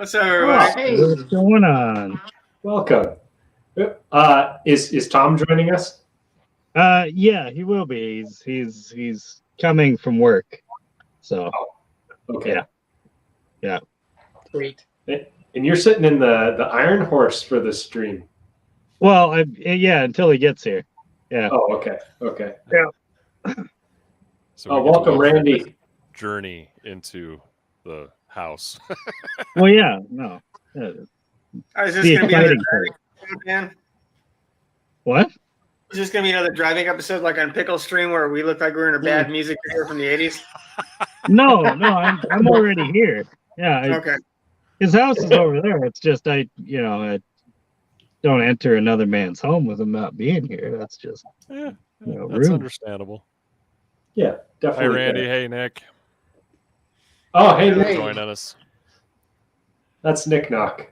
What's up, everybody? Hey. What's going on? Welcome. Is Tom joining us? Yeah, he will be. He's coming from work. So Okay. Yeah. Great. And you're sitting in the Iron Horse for the stream. Well, until he gets here. Yeah. Oh, okay. Okay. Yeah. So welcome, Randy. Journey into the house. Well, yeah, no. Yeah. Is this going to be another driving episode, man? What? Is this going to be another driving episode like on Pickle Stream where we look like we're in a bad music video from the 80s? No, I'm already here. Yeah. Okay. His house is over there. It's just I don't enter another man's home with him not being here. That's just that's rude. understandable. Yeah, definitely. Hey, Randy. Hey, Nick. Oh, hey, Thanks Nick. for joining us. That's Nick Knock.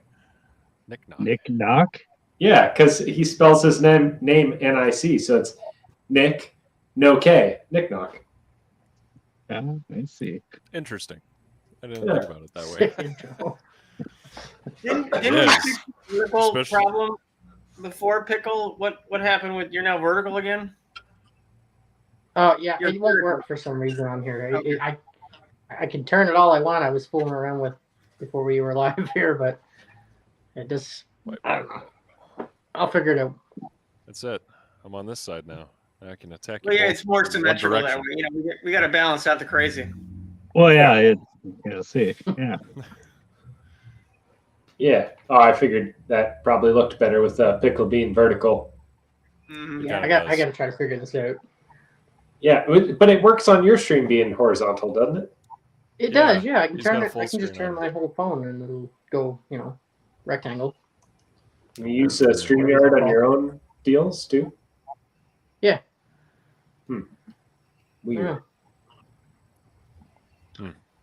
Nick Knock? Yeah, because he spells his name N-I-C, so it's Nick, no K, Nick Knock. Yeah, I see. Interesting. I didn't think about it that way. Didn't we fix the vertical problem before, Pickle? What happened with you're now vertical again? Oh yeah, it won't work for some reason on here. Okay. I can turn it all I want. I was fooling around with before we were live here, but it just I don't know. I'll figure it out. That's it. I'm on this side now. I can attack you. Well, yeah, it's more symmetrical that way. We got to balance out the crazy. Well, yeah, see, yeah. Yeah. Oh, I figured that probably looked better with Pickle being vertical. Mm-hmm. Yeah, I got to try to figure this out. Yeah, but it works on your stream being horizontal, doesn't it? It does, yeah. I can turn it. full I can just screen turn my whole phone and it'll go, rectangle. You use StreamYard on your own deals too? Yeah. Weird. Yeah.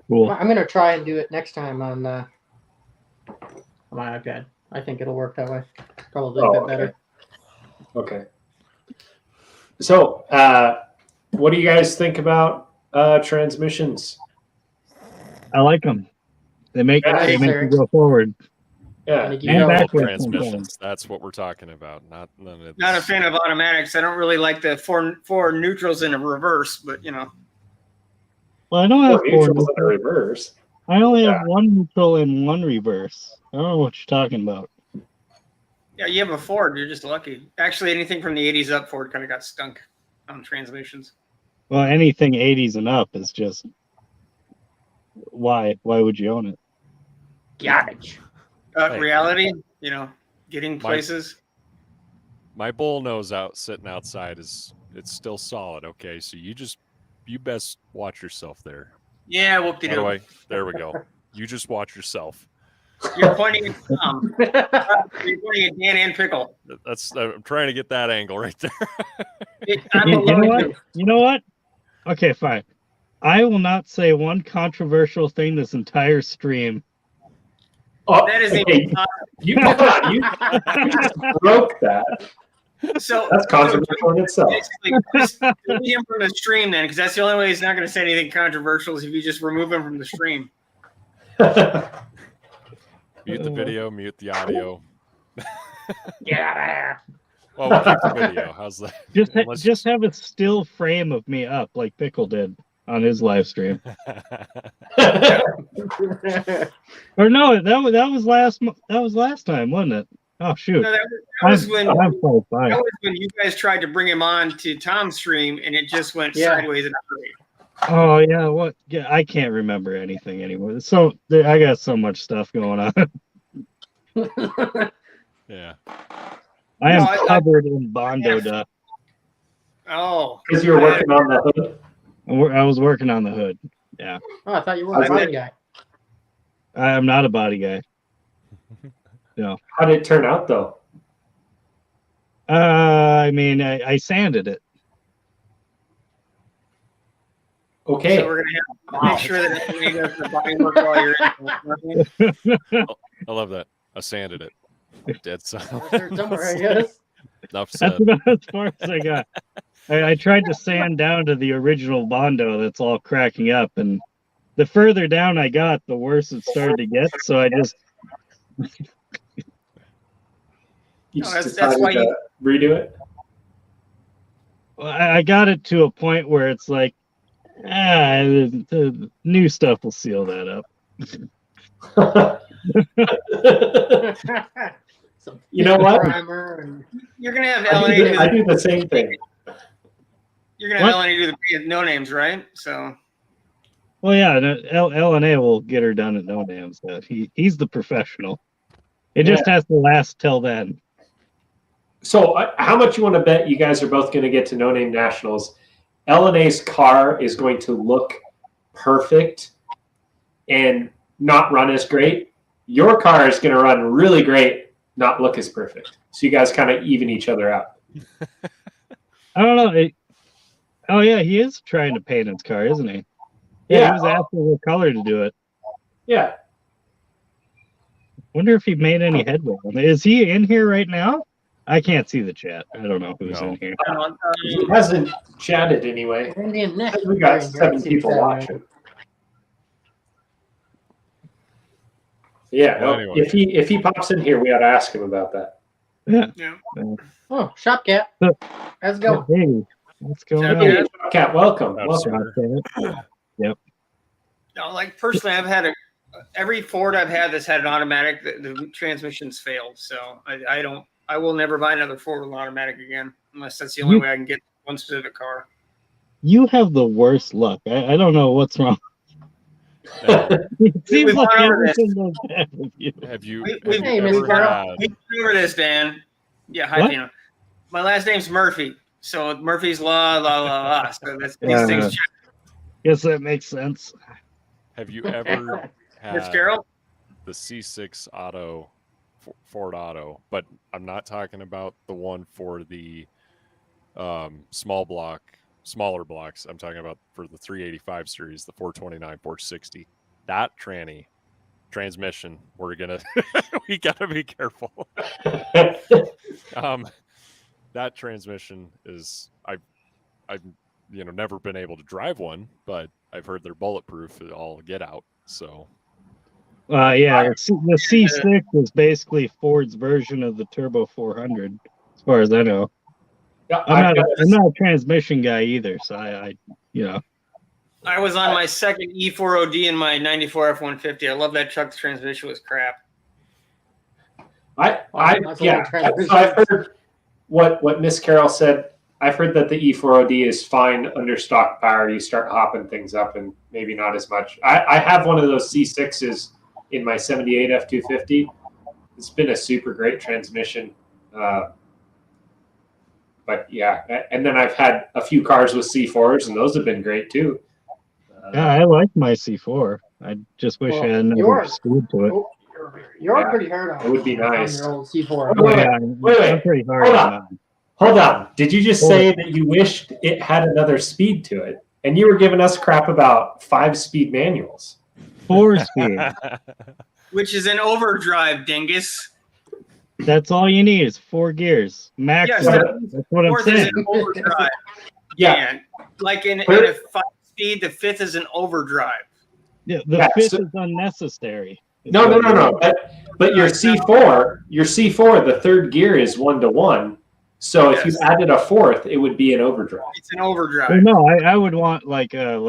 Cool. Well, I'm gonna try and do it next time on my iPad. I think it'll work that way. Probably a bit better. Okay. So, what do you guys think about transmissions? I like them. They make you go forward. Yeah. And backwards transmissions. sometimes. That's what we're talking about. Not Not a fan of automatics. I don't really like the four neutrals in a reverse, but Well, I don't have four neutrals in a reverse. I only have one neutral and one reverse. I don't know what you're talking about. Yeah, you have a Ford. You're just lucky. Actually, anything from the 80s up, Ford kind of got stunk on transmissions. Well, anything 80s and up is just why would you own it? Garbage. Hey. Reality, getting places. My bull nose sitting outside it's still solid. Okay, so you best watch yourself there. Yeah, whoop-de-doo. There we go. You just watch yourself. You're pointing at Tom. You're pointing at Dan and Pickle. I'm trying to get that angle right there. You know what? Okay, fine. I will not say one controversial thing this entire stream. Oh, that is you just broke that. So that's controversial in itself. Just delete him from the stream then, because that's the only way he's not going to say anything controversial is if you just remove him from the stream. Mute the video, mute the audio. Get out of here. Well, we'll keep the video. How's that? Just have a still frame of me up like Pickle did on his live stream. Or no, that was last time, wasn't it? Oh shoot! No, that was when you guys tried to bring him on to Tom's stream, and it just went sideways. Oh yeah, what? Yeah, I can't remember anything anymore. So I got so much stuff going on. Yeah, I am covered in Bondo dust. Oh, because you're working on the hood. I was working on the hood. Yeah. Oh, I thought you were a body guy. I am not a body guy. No. How did it turn out though? I mean, I sanded it. Okay. So we're gonna have to make sure that everybody does the body work while you're in. I love that. I sanded it. Dead silent. Somewhere, I guess. Enough said. That's about as far as I got. I tried to sand down to the original Bondo that's all cracking up, and the further down I got, the worse it started to get. So I just You No, just that's why decided to redo it? Well, I got it to a point where it's like, the new stuff will seal that up. You know what? Primer and You're gonna have I LNA do the same thing. You're gonna have LNA do the no names, right? So Well, yeah, LNA will get her done at no names. He's the professional. It just has to last till then. So, how much you want to bet you guys are both going to get to No Name Nationals? LNA's car is going to look perfect and not run as great. Your car is going to run really great, not look as perfect. So you guys kind of even each other out. I don't know. Oh yeah, he is trying to paint his car, isn't he? Yeah. He was asking what color to do it. Yeah. Wonder if he made any headway. Is he in here right now? I can't see the chat. I don't know who's in here. He hasn't chatted anyway. Indian Nick. We got 7 people watching. Yeah, Well, no, anyway. if he pops in here, we ought to ask him about that. Yeah. Oh, Shop Cat. Let's go. Hey, what's going on? Hey, Cat, welcome. Oh, Welcome. Yep. No, like personally, I've had every Ford I've had that's had an automatic, the transmission's failed. So I will never buy another Ford with an automatic again, unless that's the only way I can get one specific car. You have the worst luck. I don't know what's wrong. It seems like everything goes bad with you. Have you We've Hey, ever Mr. Carroll. had- been over this, Dan. Yeah, hi, What? Pino. My last name's Murphy, so Murphy's Law, la. So these things check. Guess that makes sense. have you ever Miss had Carroll? the C6 Auto, Ford Auto? But I'm not talking about the one for the smaller blocks. I'm talking about for the 385 series, the 429, 460. That transmission, we gotta be careful. That transmission is I've never been able to drive one, but I've heard they're bulletproof at all get out. So Yeah, the C6 is basically Ford's version of the Turbo 400, as far as I know. Yeah, I'm not a transmission guy either, so I was on my second E4OD in my 94 F-150. I love that truck. The transmission was crap. I've heard what Miss Carroll said. I've heard that the E4OD is fine under stock power. You start hopping things up and maybe not as much. I have one of those C6s in my 78 F250. It's been a super great transmission. But yeah, and then I've had a few cars with C4s, and those have been great too. yeah, I like my C4. I just wish I had another speed to it. You're pretty hard on It would be nice. your old C4. Wait. I'm pretty hard Hold on on. mine. Hold on. Did you just say that you wished it had another speed to it? And you were giving us crap about 5-speed manuals. 4-speed. Which is an overdrive, dingus. That's all you need is 4 gears. Max. Yes, That's what I'm Fourth is saying. an overdrive. Yeah. Dan. Like in a 5-speed, the fifth is an overdrive. Yeah, the fifth is unnecessary. No. But your C4, the third gear is 1-to-1. So if you added a fourth, it would be an overdrive. It's an overdrive. Well, no, I would want like a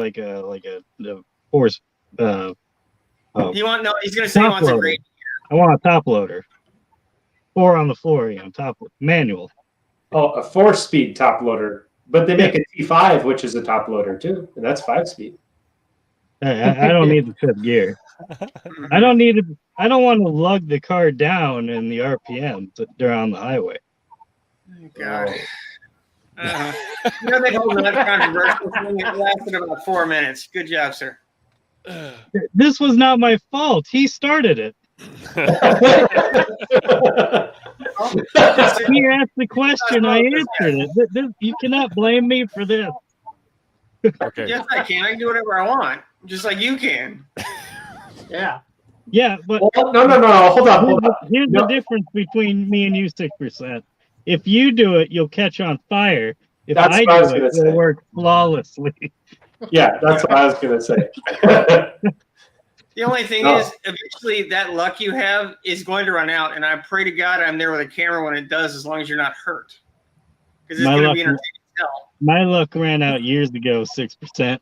force. He's gonna say he wants a great. I want a top loader. 4 on the floor, top manual. Oh, a 4-speed top loader. But they make a T5, which is a top loader too, and that's 5-speed. I don't need the 5th gear. I don't want to lug the car down in the RPM they're on the highway. God. That whole not controversial thing, it lasted about 4 minutes. Good job, sir. This was not my fault. He started it. He asked the question. I answered it. You cannot blame me for this. okay. Yes, I can. I can do whatever I want, just like you can. Yeah. Yeah, but no. Hold on. Here's the difference between me and you, 6%. If you do it, you'll catch on fire. If I do it, it'll work flawlessly. Yeah, that's what I was going to say. The only thing No. is, eventually that luck you have is going to run out, and I pray to God I'm there with a camera when it does, as long as you're not hurt. Because it's My going to luck- be entertaining as hell. My luck ran out years ago, 6%.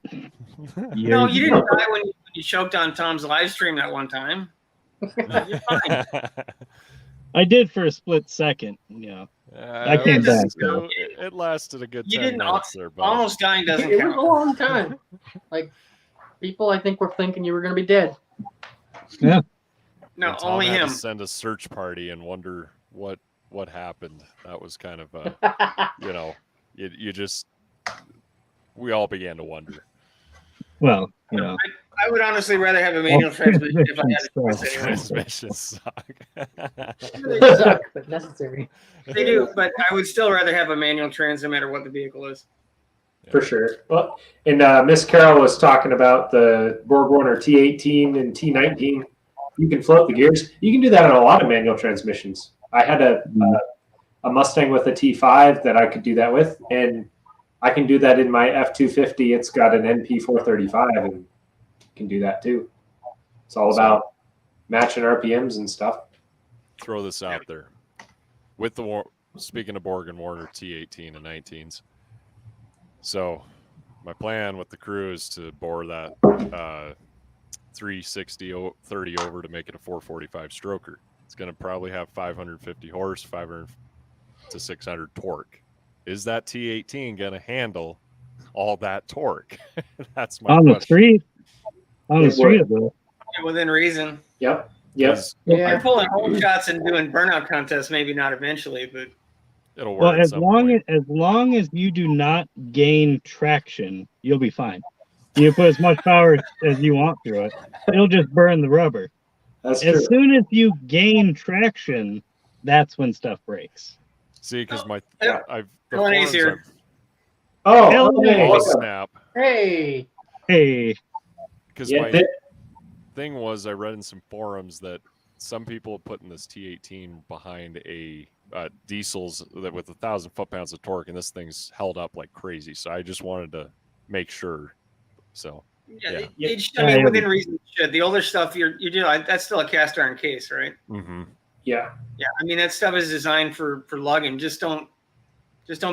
No, you didn't die when you choked on Tom's live stream that one time. You're fine. I did for a split second. Yeah. I came just- back though. It lasted a good You 10 didn't minutes there, but Almost dying doesn't It was a count. long time. Like, people, I think, were thinking you were going to be dead. No, Tom only had him. to send a search party and wonder what happened. That was kind of you just we all began to wonder. Well, you know. I would honestly rather have a manual transmission if I had a choice anyway. Transmissions suck. They suck, but necessary. They do, but I would still rather have a manual trans no matter what the vehicle is. For sure. Well, and Miss Carol was talking about the Borg Warner T18 and T19. You can float the gears. You can do that on a lot of manual transmissions. I had a Mustang with a T5 that I could do that with, and I can do that in my F250. It's got an NP435 and can do that too. It's all about matching RPMs and stuff. Throw this out there. With the speaking of Borg and Warner T18 and 19s. So my plan with the crew is to bore that 360 30 over to make it a 445 stroker. It's going to probably have 550 horse, 500 to 600 torque. Is that T18 going to handle all that torque? That's my On question. the street. On the It street would. of it. Within reason. Yep. Because Yeah. You're pulling home shots and doing burnout contests, maybe not eventually, but it'll work. Well, at as some long point. as long as you do not gain traction, you'll be fine. You put as much power as you want through it. It'll just burn the rubber. That's true. As soon as you gain traction, that's when stuff breaks. See, because the Ellen forums A's here. Oh, Hell okay. yeah. Oh, snap. Hey, Hey, Because Yeah, my thing was, I read in some forums that some people are putting this T18 behind a diesels that with 1,000 foot-pounds of torque, and this thing's held up like crazy. So I just wanted to make sure. So yeah, Yeah. I mean, within reason, should. The older stuff you do, that's still a cast iron case, right? yeah. Yeah, I mean that stuff is designed for lugging. Just don't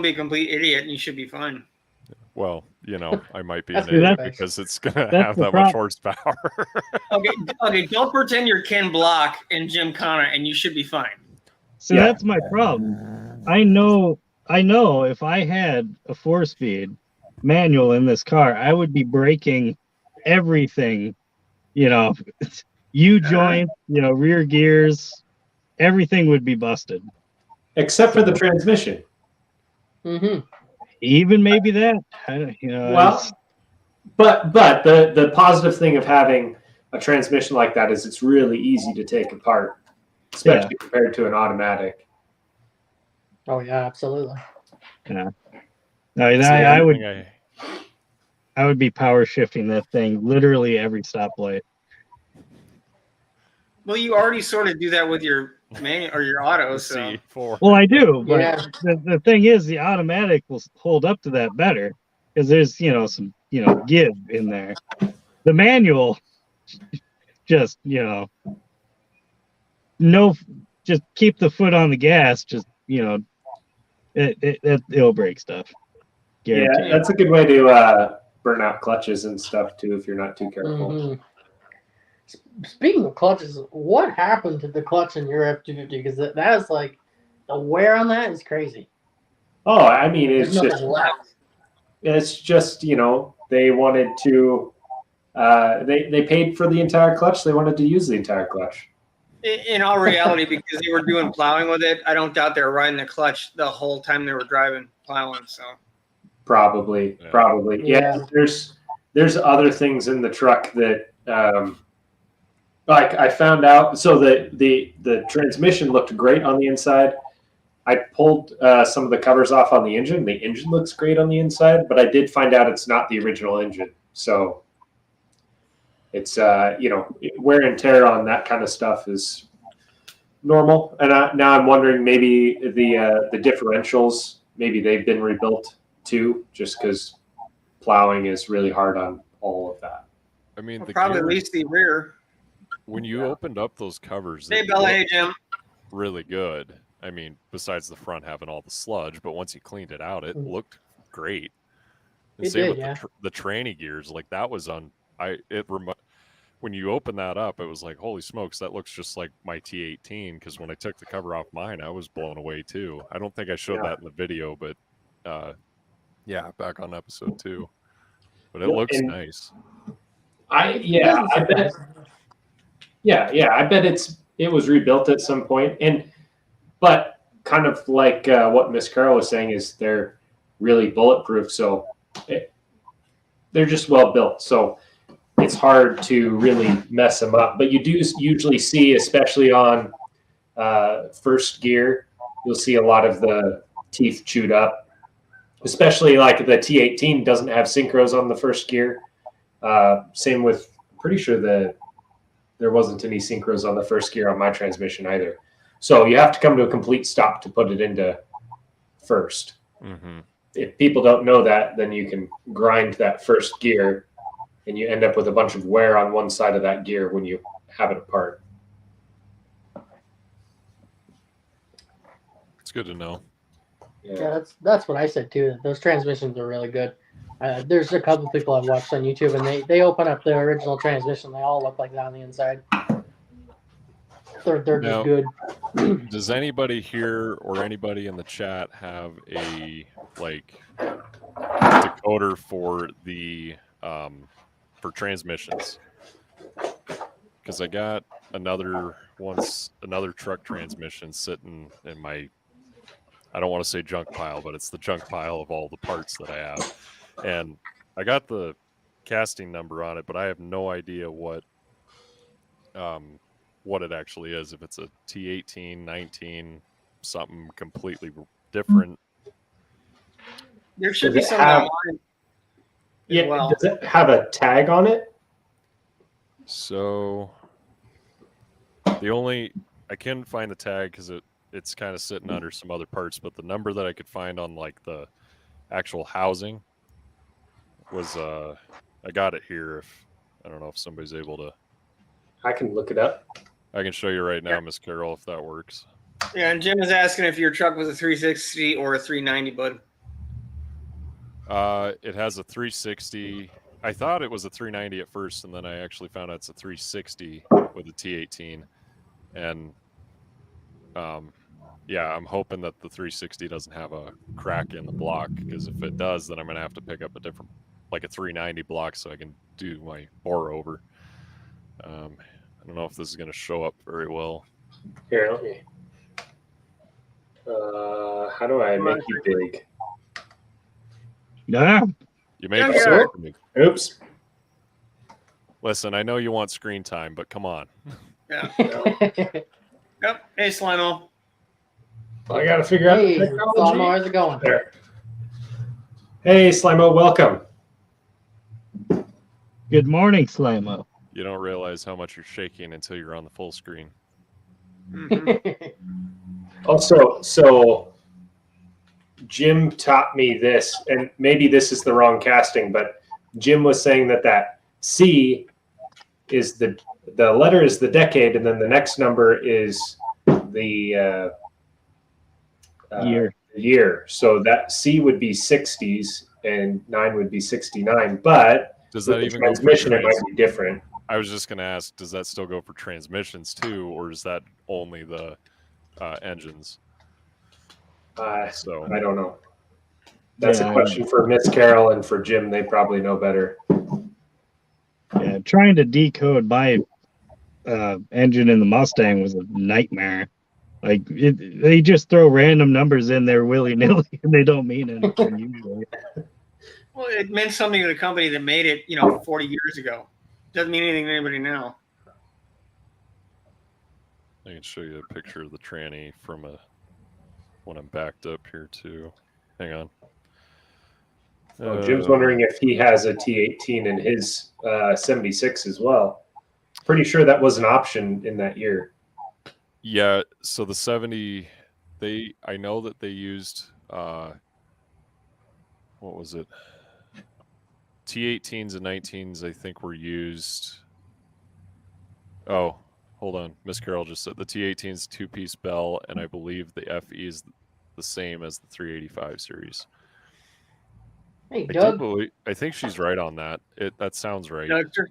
be a complete idiot, and you should be fine. well, I might be That's an idiot good. because it's gonna That's have the that much problem. horsepower. Okay. Don't pretend you're Ken Block and Jim Connor, and you should be fine. so Yeah. that's my problem. I know if I had a 4-speed manual in this car, I would be breaking everything, U-joints, rear gears, everything would be busted. Except for the transmission. mm-hmm. Even maybe that. Well, but the positive thing of having a transmission like that is it's really easy to take apart, especially compared to an automatic. Oh yeah, absolutely. I would be power shifting that thing literally every stoplight. Well, you already sort of do that with your manual or your auto. So C4. Well, I do, but Yeah. the thing is, the automatic will hold up to that better because there's some give in there. The manual, just just keep the foot on the gas. Just it'll break stuff. Guaranteed. Yeah, that's a good way to burn out clutches and stuff too if you're not too careful. Mhm. Speaking of clutches, what happened to the clutch in your F250? Because that is like the wear on that is crazy. Oh, I mean, it's There's just nothing left. they wanted to they paid for the entire clutch. They wanted to use the entire clutch. in all reality, because they were doing plowing with it, I don't doubt they were riding the clutch the whole time they were driving plowing. So Probably. Yeah. Yeah. There's other things in the truck that like I found out. So the transmission looked great on the inside. I pulled some of the covers off on the engine. The engine looks great on the inside, but I did find out it's not the original engine. So it's wear and tear on that kind of stuff is normal. And now I'm wondering maybe the differentials, maybe they've been rebuilt too, just because plowing is really hard on all of that. I mean, the probably gear, at least the rear. when you opened up those covers, Hey, it Bella. Hey, looked Jim. really good. I mean, besides the front having all the sludge, but once you cleaned it out, it looked great. And It same did, with yeah. the tranny gears, like that was when you open that up, it was like, holy smokes, that looks just like my T18. Because when I took the cover off mine, I was blown away too. I don't think I showed that in the video, but yeah, back on episode 2. But it looks And nice. I Doesn't bet. surprise me. Yeah, I bet it was rebuilt at some point, but kind of like what Miss Carol was saying is they're really bulletproof, so they're just well built. So it's hard to really mess them up. But you do usually see, especially on first gear, you'll see a lot of the teeth chewed up. Especially like the T18 doesn't have synchros on the first gear. Same with, pretty sure there wasn't any synchros on the first gear on my transmission either. So you have to come to a complete stop to put it into first. Mm-hmm. If people don't know that, then you can grind that first gear and you end up with a bunch of wear on one side of that gear when you have it apart. It's good to know. Yeah, that's what I said too. Those transmissions are really good. There's a couple people I've watched on YouTube, and they open up the original transmission. They all look like that on the inside. They're Now, just good. Does anybody here or anybody in the chat have a decoder for the for transmissions? Because I got another truck transmission sitting in my, I don't want to say junk pile, but it's the junk pile of all the parts that I have. And I got the casting number on it, but I have no idea what it actually is. If it's a T18, 19, something completely different. There should Does be it some have- online. Yeah, Well. does it have a tag on it? So I couldn't find the tag because it's kind of sitting under some other parts, but the number that I could find on like the actual housing was I got it here. If I don't know if somebody's able to. I can look it up. I can show you right now, Miss Carol, if that works. Yeah, and Jim is asking if your truck was a 360 or a 390, bud. It has a 360. I thought it was a 390 at first, and then I actually found out it's a 360 with a T18. And yeah, I'm hoping that the 360 doesn't have a crack in the block, because if it does, then I'm going to have to pick up a different, like a 390 block so I can do my bore over. I don't know if this is going to show up very well. Here, let me. How do I make you big? Yeah. You made Yeah, yourself big. Oops. Listen, I know you want screen time, but come on. Yeah. Yep. Hey, Slimo. I got to figure out Hey, the Slimo, technology. how's it going? There. Hey, Slimo, welcome. Good morning, Slamo. You don't realize how much you're shaking until you're on the full screen. Also, so Jim taught me this, and maybe this is the wrong casting, but Jim was saying that C is the letter is the decade, and then the next number is the year. So that C would be 60s and 9 would be 69. But Does with that the even go for transmission, it might be different. I was just going to ask, does that still go for transmissions too, or is that only the engines? So I don't know. That's a question for Miss Carol and for Jim. They probably know better. Yeah, trying to decode my engine in the Mustang was a nightmare. Like they just throw random numbers in there willy nilly, and they don't mean anything usually. Well, it meant something to the company that made it, 40 years ago. Doesn't mean anything to anybody now. I can show you a picture of the tranny from when I'm backed up here too. Hang on. Jim's wondering if he has a T18 in his 76 as well. Pretty sure that was an option in that year. Yeah, so the 70, I know that they used what was it? T18s and 19s, I think, were used Oh, hold on. Miss Carroll just said the T18 is 2-piece bell, and I believe the FE is the same as the 385 series. Hey, I do Doug. believe. I think she's right on that. That sounds right. Doctor?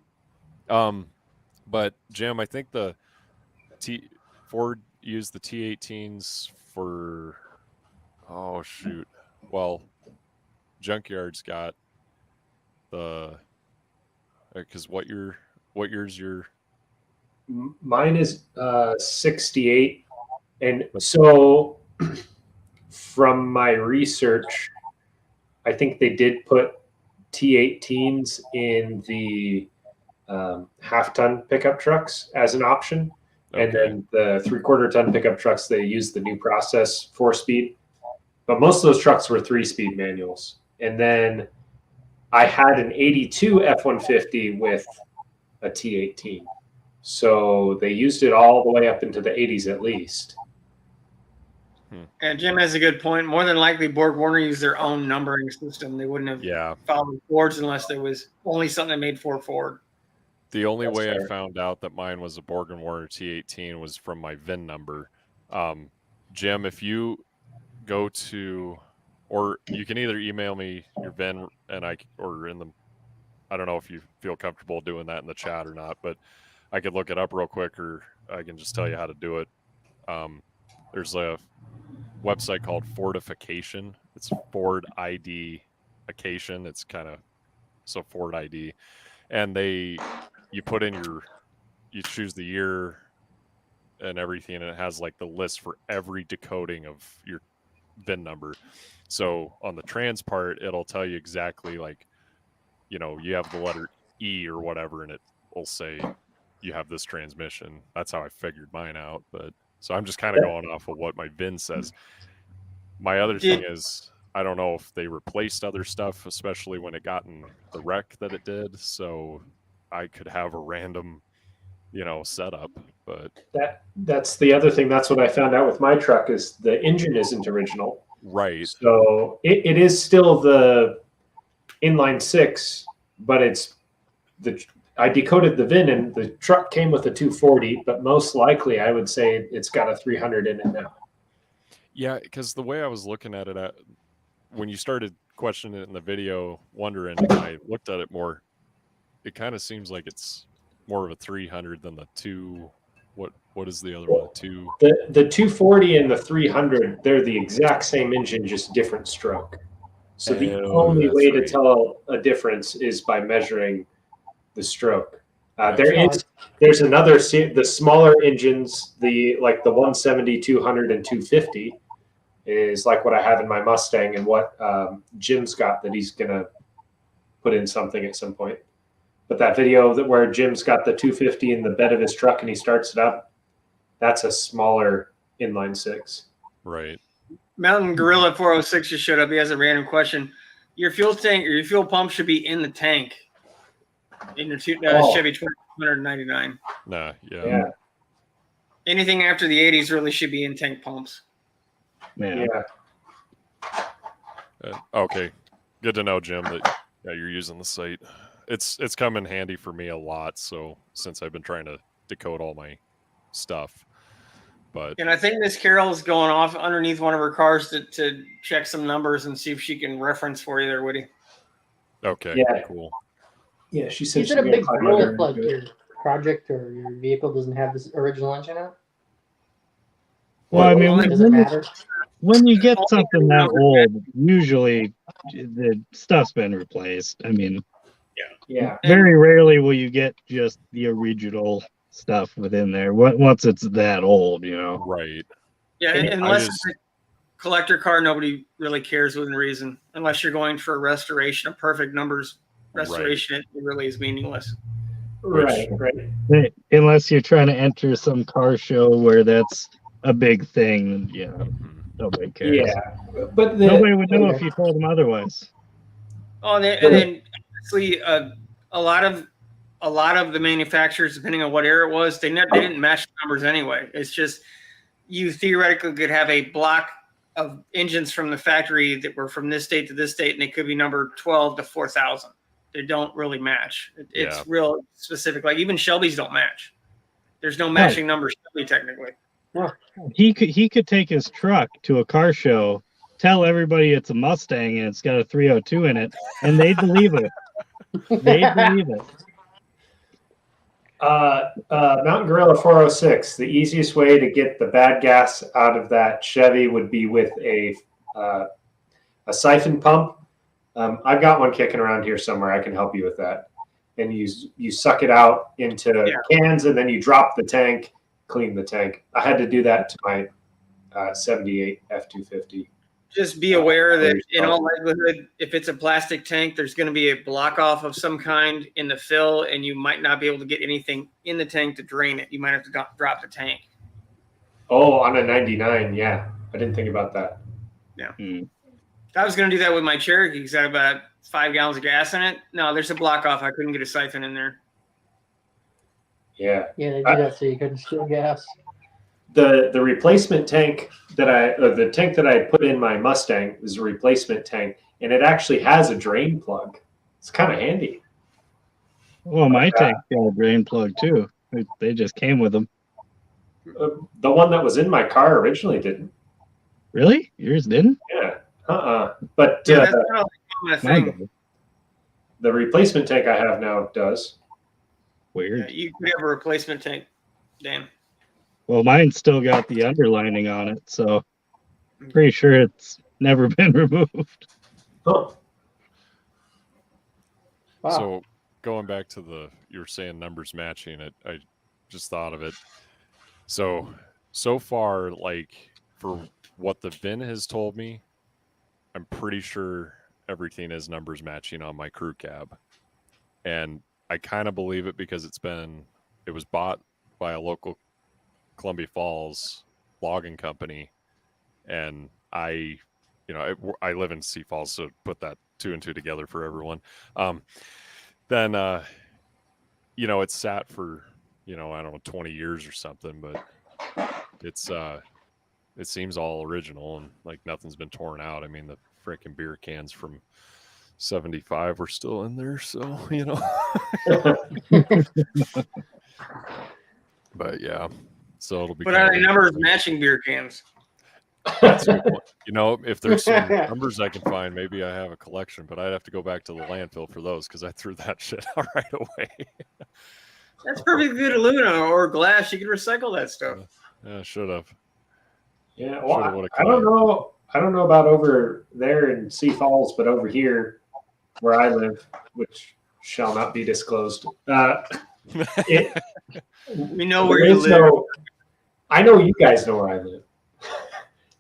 But Jim, I think the Ford used the T18s for. Oh shoot! Well, Junkyard's got the. Because what year's your? Mine is 68, and so from my research, I think they did put T18s in the half-ton pickup trucks as an option, and then the 3/4-ton pickup trucks they used the new process 4-speed, but most of those trucks were 3-speed manuals. And then I had an 82 F-150 with a T18. So they used it all the way up into the 80s at least. And Jim has a good point. More than likely, Borg Warner used their own numbering system. They wouldn't have followed Ford's unless there was only something that made for Ford. The only way I found out that mine was a Borg Warner T18 was from my VIN number. Jim, if you go to, or you can either email me your VIN and I don't know if you feel comfortable doing that in the chat or not, but I could look it up real quick, or I can just tell you how to do it. There's a website called Fordification. It's Ford ID Ication. It's kind of so Ford ID, and you put in you choose the year and everything, and it has like the list for every decoding of your VIN number. So on the trans part, it'll tell you exactly like, you have the letter E or whatever, and it will say you have this transmission. That's how I figured mine out. But so I'm just kind of going off of what my VIN says. My other thing is, I don't know if they replaced other stuff, especially when it got in the wreck that it did. So I could have a random, setup. But that's the other thing. That's what I found out with my truck is the engine isn't original. Right. So it is still the inline 6, but I decoded the VIN and the truck came with a 240, but most likely I would say it's got a 300 in it now. Yeah, because the way I was looking at it, when you started questioning it in the video, wondering, and I looked at it more, it kind of seems like it's more of a 300 than the 2. What is the other one? The 240 and the 300, they're the exact same engine, just different stroke. So the only way to tell a difference is by measuring the stroke. There's another, the smaller engines, the 170, 200, and 250 is like what I have in my Mustang, and what Jim's got that he's gonna put in something at some point. But that video where Jim's got the 250 in the bed of his truck and he starts it up, that's a smaller inline 6. Right. Mountain Gorilla 406 just showed up. He has a random question. Your fuel tank or your fuel pump should be in the tank in your Chevy 299. Nah, yeah. Anything after the 80s really should be in tank pumps. Yeah. Okay. Good to know, Jim, that you're using the site. It's come in handy for me a lot. So since I've been trying to decode all my stuff. And I think Miss Carroll is going off underneath one of her cars to check some numbers and see if she can reference for you there, Woody. Okay. Yeah. Cool. Yeah, she said. Is it a big deal if like your project or your vehicle doesn't have this original engine out? Well, I mean, does it matter? When you get something that old, usually the stuff's been replaced. I mean, yeah. Very rarely will you get just the original stuff within there once it's that old, Right. Yeah, unless it's a collector car, nobody really cares within reason. Unless you're going for a restoration, a perfect numbers restoration, it really is meaningless. Right. Unless you're trying to enter some car show where that's a big thing, nobody cares. Yeah, but nobody would know if you told them otherwise. Oh, and then honestly, a lot of the manufacturers, depending on what era it was, they didn't match the numbers anyway. It's just you theoretically could have a block of engines from the factory that were from this date to this date, and they could be numbered 12 to 4,000. They don't really match. It's real specific. Like even Shelby's don't match. There's no matching numbers technically. He could take his truck to a car show, tell everybody it's a Mustang and it's got a 302 in it, and they'd believe it. They'd believe it. Mountain Gorilla 406. The easiest way to get the bad gas out of that Chevy would be with a siphon pump. I've got one kicking around here somewhere. I can help you with that. And you suck it out into cans, and then you drop the tank, clean the tank. I had to do that to my 78 F-250. Just be aware that in all likelihood, if it's a plastic tank, there's going to be a block off of some kind in the fill, and you might not be able to get anything in the tank to drain it. You might have to drop the tank. Oh, on a 99, yeah. I didn't think about that. Yeah. I was going to do that with my Cherokee because I had about 5 gallons of gas in it. No, there's a block off. I couldn't get a siphon in there. Yeah. Yeah, they do that so you couldn't steal gas. The replacement tank the tank that I put in my Mustang is a replacement tank, and it actually has a drain plug. It's kind of handy. Well, my tank got a drain plug too. They just came with them. The one that was in my car originally didn't. Really? Yours didn't? Yeah. But that's kind of like a thing. The replacement tank I have now does. Weird. Yeah, you could have a replacement tank, Dan. Well, mine's still got the underlining on it, so pretty sure it's never been removed. Oh. Wow. So going back to you were saying numbers matching it, I just thought of it. So far, like for what the VIN has told me, I'm pretty sure everything is numbers matching on my crew cab. And I kind of believe it because it was bought by a local Columbia Falls logging company. And I live in Sioux Falls, so put that 2 and 2 together for everyone. Then it's sat for, I don't know, 20 years or something, but it seems all original and like nothing's been torn out. I mean, the freaking beer cans from 75 were still in there, so but yeah, so it'll be. But are the numbers matching beer cans? If there's some numbers I can find, maybe I have a collection, but I'd have to go back to the landfill for those because I threw that shit out right away. That's perfectly good aluminum or glass. You can recycle that stuff. Yeah, should have. Yeah, well, I don't know. I don't know about over there in Sioux Falls, but over here where I live, which shall not be disclosed, we know where you live. I know you guys know where I live.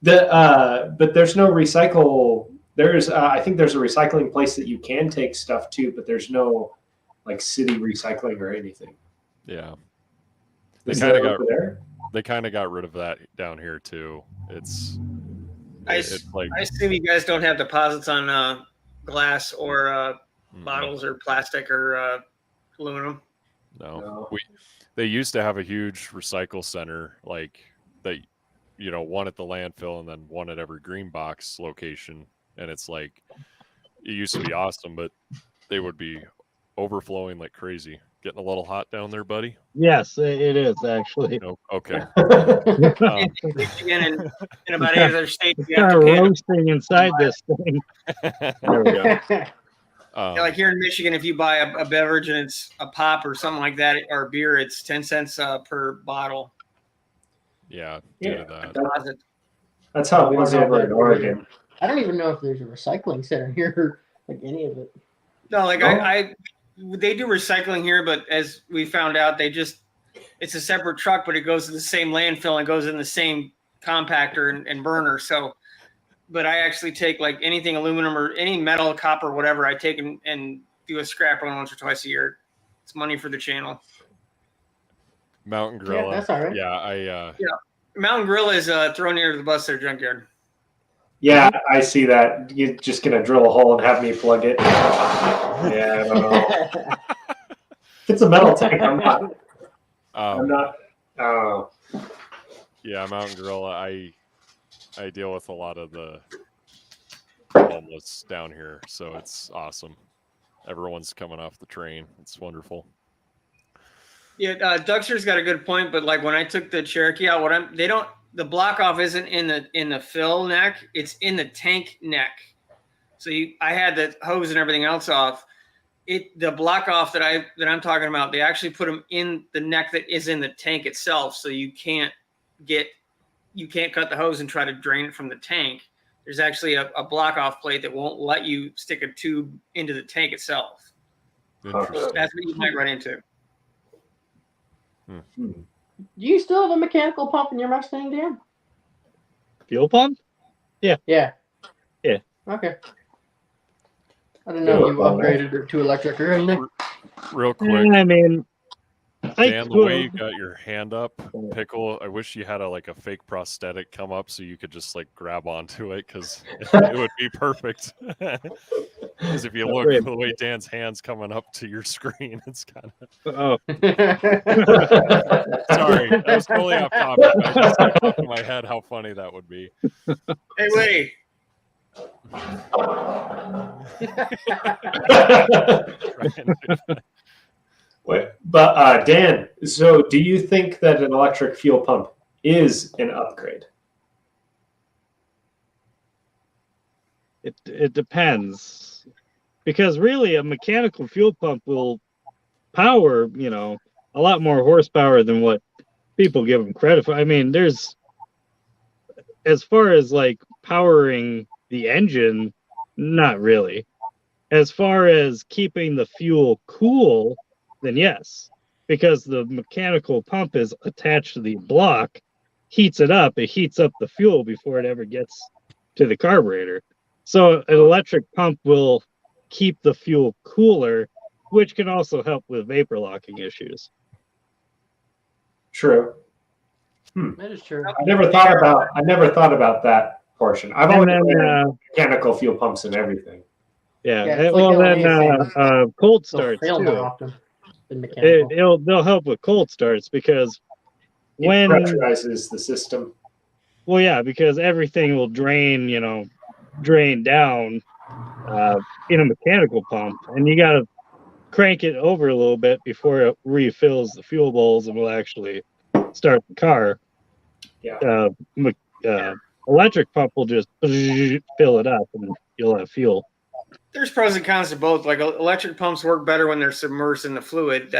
But there's no recycle. I think there's a recycling place that you can take stuff to, but there's no like city recycling or anything. Yeah, They kind of got rid of that down here too. I assume you guys don't have deposits on glass or bottles or plastic or aluminum. No. They used to have a huge recycle center, like that, one at the landfill and then one at every green box location. And it's like, it used to be awesome, but they would be overflowing like crazy. Getting a little hot down there, buddy? Yes, it is actually. No, okay. In Michigan and in about any other state, you have to pay roasting inside this thing. There we go. Like here in Michigan, if you buy a beverage and it's a pop or something like that, or beer, it's 10 cents per bottle. Yeah, that's how it was over in Oregon. I don't even know if there's a recycling center here, like any of it. No, like they do recycling here, but as we found out, it's a separate truck, but it goes to the same landfill and goes in the same compactor and burner. So, but I actually take like anything aluminum or any metal, copper, whatever, I take and do a scrap run once or twice a year. It's money for the channel. Mountain Gorilla. Yeah, that's all right. Yeah, Mountain Gorilla is thrown near the bus there, junkyard. Yeah, I see that. You're just gonna drill a hole and have me plug it. Yeah, I don't know. If it's a metal tank, I'm not. Yeah, Mountain Gorilla. I deal with a lot of the homeless down here, so it's awesome. Everyone's coming off the train. It's wonderful. Yeah, Duxter's got a good point, but like when I took the Cherokee out, the block off isn't in the fill neck, it's in the tank neck. So I had the hose and everything else off. The block off that I'm talking about, they actually put them in the neck that is in the tank itself, so you can't cut the hose and try to drain it from the tank. There's actually a block off plate that won't let you stick a tube into the tank itself. Interesting. That's what you might run into. Do you still have a mechanical pump in your Mustang, Dan? Fuel pump? Yeah. Yeah. Okay. I didn't know if you upgraded it to electric or anything. Real quick, I mean, Dan, the way you got your hand up, Pickle, I wish you had a fake prosthetic come up so you could just grab onto it, because it would be perfect. Because if you look the way Dan's hand's coming up to your screen, it's kind of. Oh. Sorry, that was totally off topic. I just off in my head how funny that would be. Hey, Woody. But Dan, so do you think that an electric fuel pump is an upgrade? It depends, because really a mechanical fuel pump will power, a lot more horsepower than what people give them credit for. I mean, there's, as far as powering the engine, not really. As far as keeping the fuel cool, then yes, because the mechanical pump is attached to the block, heats it up the fuel before it ever gets to the carburetor. So an electric pump will keep the fuel cooler, which can also help with vapor locking issues. True. That is true. I never thought about that portion. I've always ran mechanical fuel pumps and everything. Yeah, well then cold starts too. They'll help with cold starts because when it pressurizes the system. Well, yeah, because everything will drain down in a mechanical pump, and you got to crank it over a little bit before it refills the fuel bowls and will actually start the car. Yeah. Electric pump will just fill it up and you'll have fuel. There's pros and cons to both. Like electric pumps work better when they're submerged in the fluid.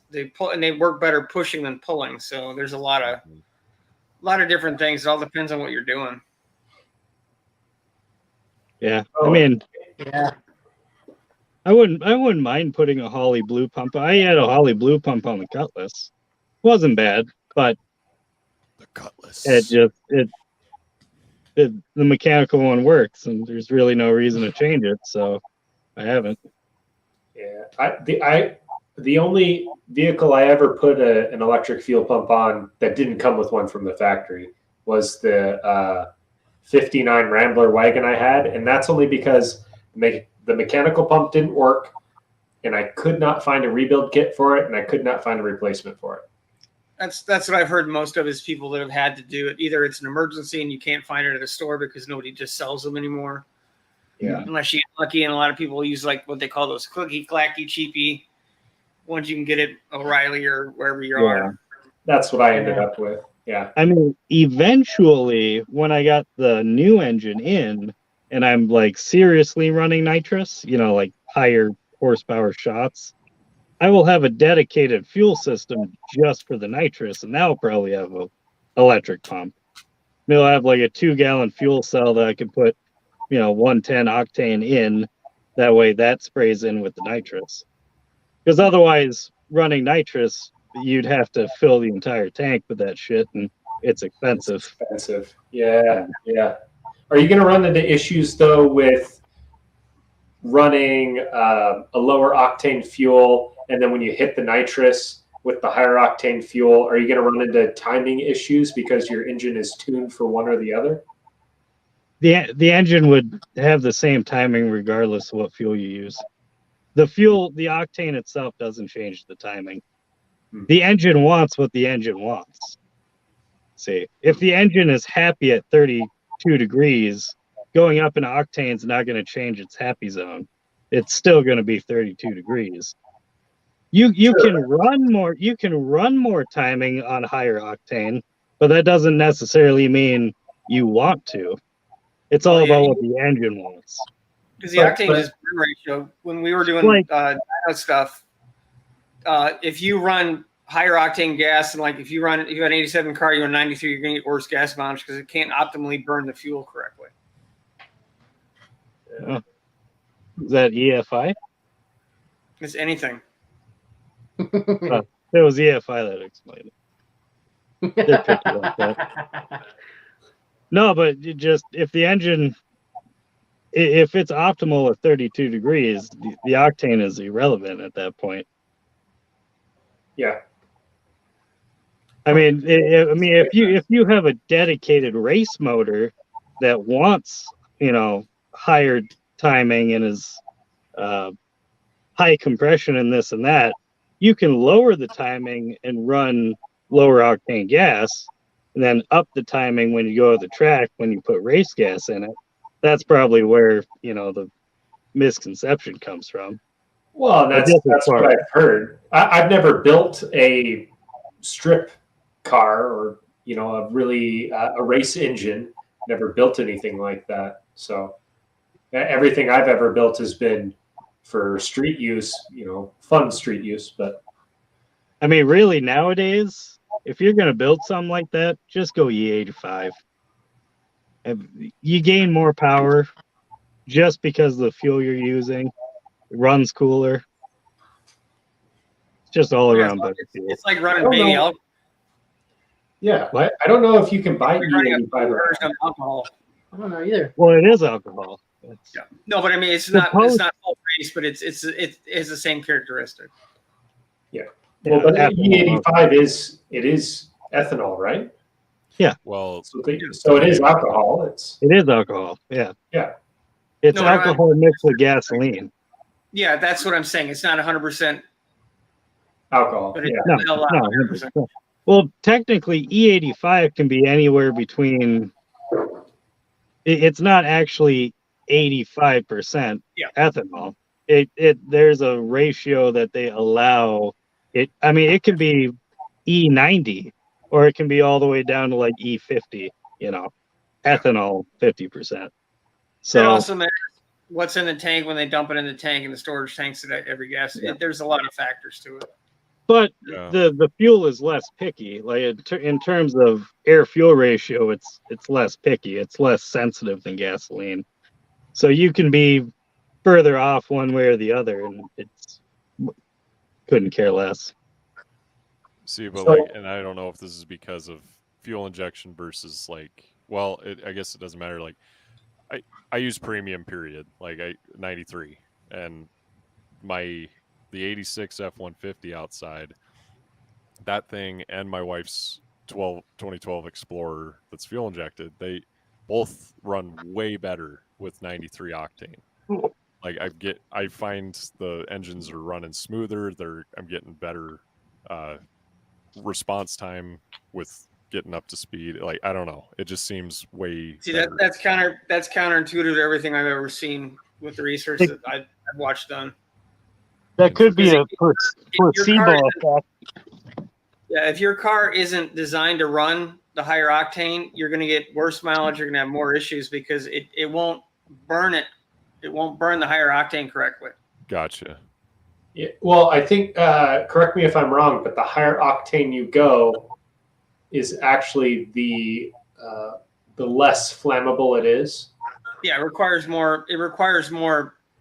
They pull, and they work better pushing than pulling. So there's a lot of different things. It all depends on what you're doing. Yeah, I mean, I wouldn't mind putting a Holly Blue pump. I had a Holly Blue pump on the Cutlass. Wasn't bad, but the Cutlass. The mechanical one works, and there's really no reason to change it, so I haven't. Yeah, the only vehicle I ever put an electric fuel pump on that didn't come with one from the factory was the 59 Rambler wagon I had, and that's only because the mechanical pump didn't work, and I could not find a rebuild kit for it, and I could not find a replacement for it. That's what I've heard most of is people that have had to do it. Either it's an emergency and you can't find it at a store because nobody just sells them anymore. Yeah. Unless you get lucky, and a lot of people use what they call those clicky clacky cheapy ones you can get at O'Reilly or wherever you are. That's what I ended up with. Yeah. I mean, eventually when I got the new engine in and I'm seriously running nitrous, higher horsepower shots, I will have a dedicated fuel system just for the nitrous, and that'll probably have an electric pump. It'll have a 2-gallon fuel cell that I can put, 110 octane in. That way that sprays in with the nitrous. Because otherwise, running nitrous, you'd have to fill the entire tank with that shit, and it's expensive. Yeah. Are you going to run into issues, though, with running a lower octane fuel, and then when you hit the nitrous with the higher octane fuel, are you going to run into timing issues because your engine is tuned for one or the other? The engine would have the same timing regardless of what fuel you use. The octane itself doesn't change the timing. The engine wants what the engine wants. See, if the engine is happy at 32 degrees, going up in octane is not going to change its happy zone. It's still going to be 32 degrees. You Sure. can run more timing on higher octane, but that doesn't necessarily mean you want to. It's all about what the engine wants. Because the octane is burn ratio. When we were doing dyno stuff, if you run higher octane gas and like if you have an 87 car, you're 93, you're gonna get worse gas mileage because it can't optimally burn the fuel correctly. Is that EFI? It's anything. It was EFI that explained it. They're picky like that. No, but if the engine, if it's optimal at 32 degrees, the octane is irrelevant at that point. Yeah. I mean, if you have a dedicated race motor that wants, higher timing and is high compression and this and that, you can lower the timing and run lower octane gas, and then up the timing when you go to the track when you put race gas in it. That's probably where the misconception comes from. Well, that's what I've heard. I've never built a strip car or a race engine. Never built anything like that. So everything I've ever built has been for street use, fun street use. But I mean, really nowadays, if you're going to build something like that, just go E85. You gain more power just because of the fuel you're using. It runs cooler. It's just all around better fuel. It's like running baby alcohol. Yeah, I don't know if you can buy E85 alcohol. I don't know either. Well, it is alcohol. Yeah. No, but I mean, it's not full race, but it's the same characteristic. Yeah. Well, but E85 is ethanol, right? Yeah. Well, so it is alcohol. It is alcohol. Yeah. Yeah. It's alcohol mixed with gasoline. Yeah, that's what I'm saying. It's not 100% alcohol. But it's no, 100%. Well, technically, E85 can be anywhere between. It's not actually 85% ethanol. There's a ratio that they allow. It can be E90, or it can be all the way down to like E50. Ethanol 50%. So it also matters what's in the tank when they dump it in the tank and the storage tanks at every gas. There's a lot of factors to it. But the fuel is less picky. Like in terms of air fuel ratio, it's less picky. It's less sensitive than gasoline. So you can be further off one way or the other, and couldn't care less. See, but and I don't know if this is because of fuel injection versus I guess it doesn't matter. Like I use premium period, 93, and the 86 F-150 outside, that thing and my wife's 2012 Explorer that's fuel injected, they both run way better with 93 octane. I find the engines are running smoother. I'm getting better response time with getting up to speed. I don't know. It just seems way. See, that's counterintuitive to everything I've ever seen with the research that I've watched done. That could be a placebo effect. Yeah, if your car isn't designed to run the higher octane, you're going to get worse mileage. You're going to have more issues because it won't burn it. It won't burn the higher octane correctly. Gotcha. Yeah, well, I think, correct me if I'm wrong, but the higher octane you go is actually the less flammable it is. Yeah, it requires more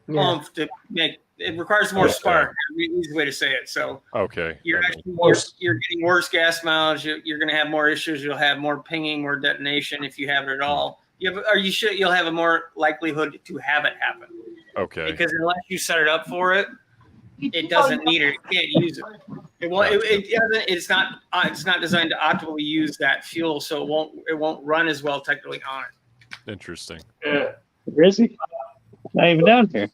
oomph to make. It requires more spark. Easy way to say it. So you're getting worse gas mileage. You're going to have more issues. You'll have more pinging, more detonation if you have it at all. You'll have a more likelihood to have it happen. Okay. Because unless you set it up for it, it doesn't need it. It can't use it. It won't. It's not designed to optimally use that fuel, so it won't run as well technically on it. Interesting. Yeah. Grizzly, not even down here.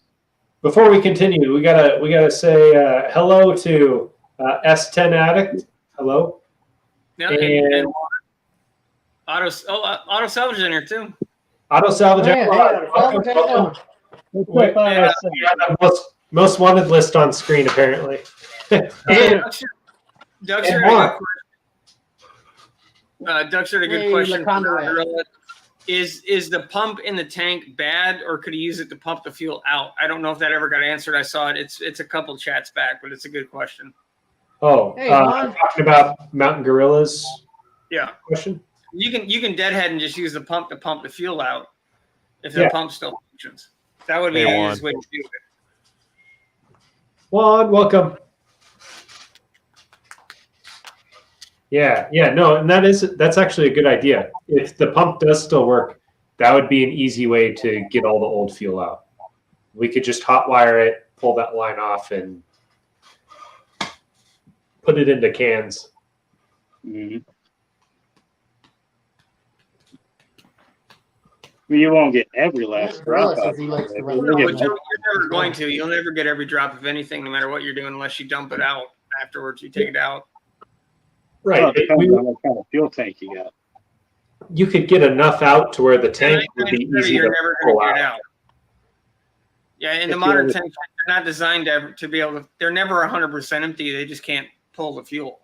Before we continue, we gotta say hello to S10 Addict. Hello. Yeah, and Auto Salvage in here too. Auto Salvage. Welcome. We have the most wanted list on screen apparently. Doug's And got a more. good question. Doug's got a good Hey, question. LaConduit. Is the pump in the tank bad, or could he use it to pump the fuel out? I don't know if that ever got answered. I saw it. It's a couple chats back, but it's a good question. Oh, Hey, Juan. talking about Mountain Gorillas Yeah, question? you can deadhead and just use the pump to pump the fuel out if the Yeah. pump still functions. That would be Hey, the Juan. easiest way to do it. Juan, welcome. Yeah, no, and that's actually a good idea. If the pump does still work, that would be an easy way to get all the old fuel out. We could just hotwire it, pull that line off, and put it into cans. Mhm. Well, you won't get every last Gorilla drop out. says he likes to You'll run. No, get but most- you're never going to. You'll never get every drop of anything, no matter what you're doing, unless you dump it out afterwards. You take it out. Right. Well, it depends on what kind of fuel tank you got. You could get enough out to where the tank would be easy You're to never pull going to get out. out. Yeah, and If the you modern have a- tanks are not designed to be able to. They're never 100% empty. They just can't pull the fuel.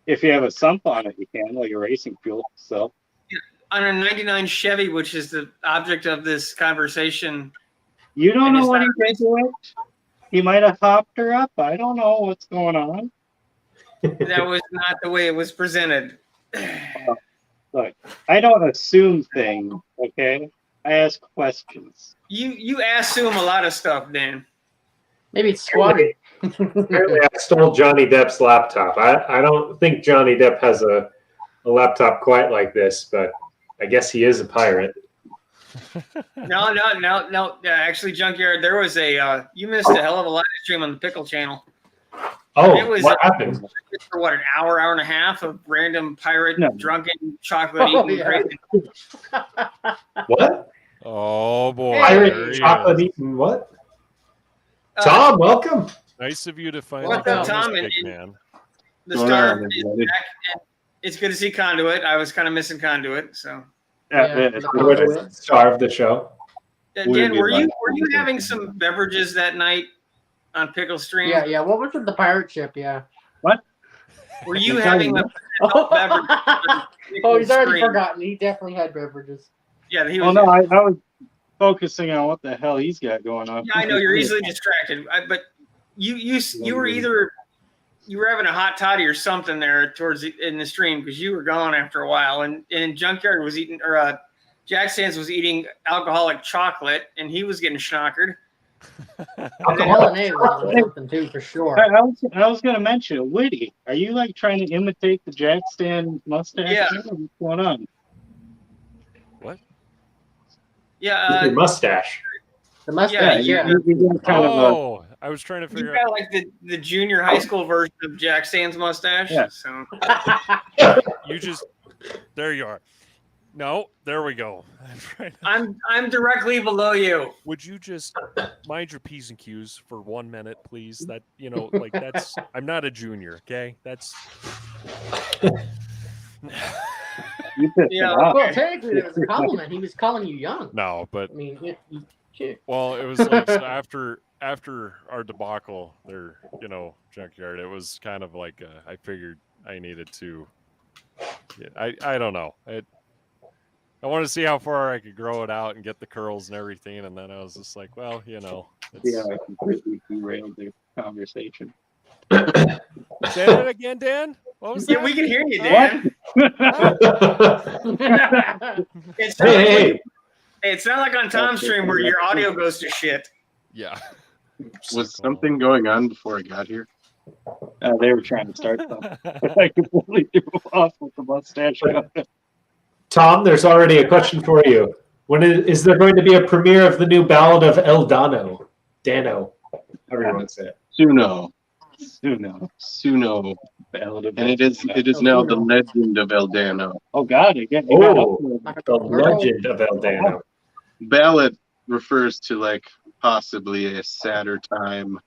If you have a sump on it, you can, like a racing fuel. So On a '99 Chevy, which is the object of this conversation, you don't And know it's what not he did to it. He might have hopped her up. I don't know what's going on. that was not the way it was presented. Look, I don't assume things. Okay, I ask questions. You assume a lot of stuff, Dan. Maybe it's squatted. Apparently, I stole Johnny Depp's laptop. I don't think Johnny Depp has a laptop quite like this, but I guess he is a pirate. No. Actually, Junkyard, there was a you missed a hell of a live stream on the Pickle channel. Oh, It was- what happened? For what, an hour and a half of random pirate No. drunken chocolate Oh, eating yeah. crazy. What? Oh boy, Hey. there Pirate he chocolate is. eating what? Uh, Tom, welcome. Nice of you to finally What's up, join us, Tom? big And- man. The Going star on, is everybody? back, and it's good to see Conduit. I was kind of missing Conduit. So, Yeah, You're the star of the show. Would it Dan, be were you like- having some beverages that night on Pickle Stream? Yeah. What was it? The pirate ship? Yeah. Were you having a beverage? Oh, he's already Stream? forgotten. He definitely had beverages. Yeah, he Oh was. no, I was focusing on what the hell he's got going on. Yeah, I know you're easily distracted, but you were either you were having a hot toddy or something there in the stream because you were gone after a while, and Junkyard was eating, or Jack Sands was eating alcoholic chocolate, and he was getting schnockered. LNA was something too, for sure. I was going to mention, Witty, are you like trying to imitate the Jack Stand mustache? Yeah. What's going on? Yeah, Your mustache. The mustache, yeah. You got kind of Oh, I was trying to you figure out. got like the junior high school version of Jack Sands mustache. Yeah. So You just there you are. No, there we go. I'm directly below you. Would you just mind your P's and Q's for 1 minute, please? That like that's I'm not a junior, okay? That's you pissed Yeah, him off. Well, technically, it was a compliment. He was calling you young. no, but I mean, well, it was like so after our debacle there, Junkyard. It was kind of like I figured I needed to. Yeah, I don't know. I wanted to see how far I could grow it out and get the curls and everything, and then I was just like, well, it's, Yeah, I completely derailed the conversation. Say that again, Dan. What was Yeah, that? we can hear you, Dan. It's not Hey, like, it's not like on Tom's stream where your audio goes to shit. Yeah. Was something going on before I got here? They were trying to start something. I completely threw him off with the mustache. Tom, there's already a question for you. When is there going to be a premiere of the new Ballad of El Dano? Dano, however you want to say it. Suno. Suno. Ballad of And it is now the legend of El Dano. Oh God! Again. Oh, the legend of El Dano. Ballad refers to like possibly a sadder time.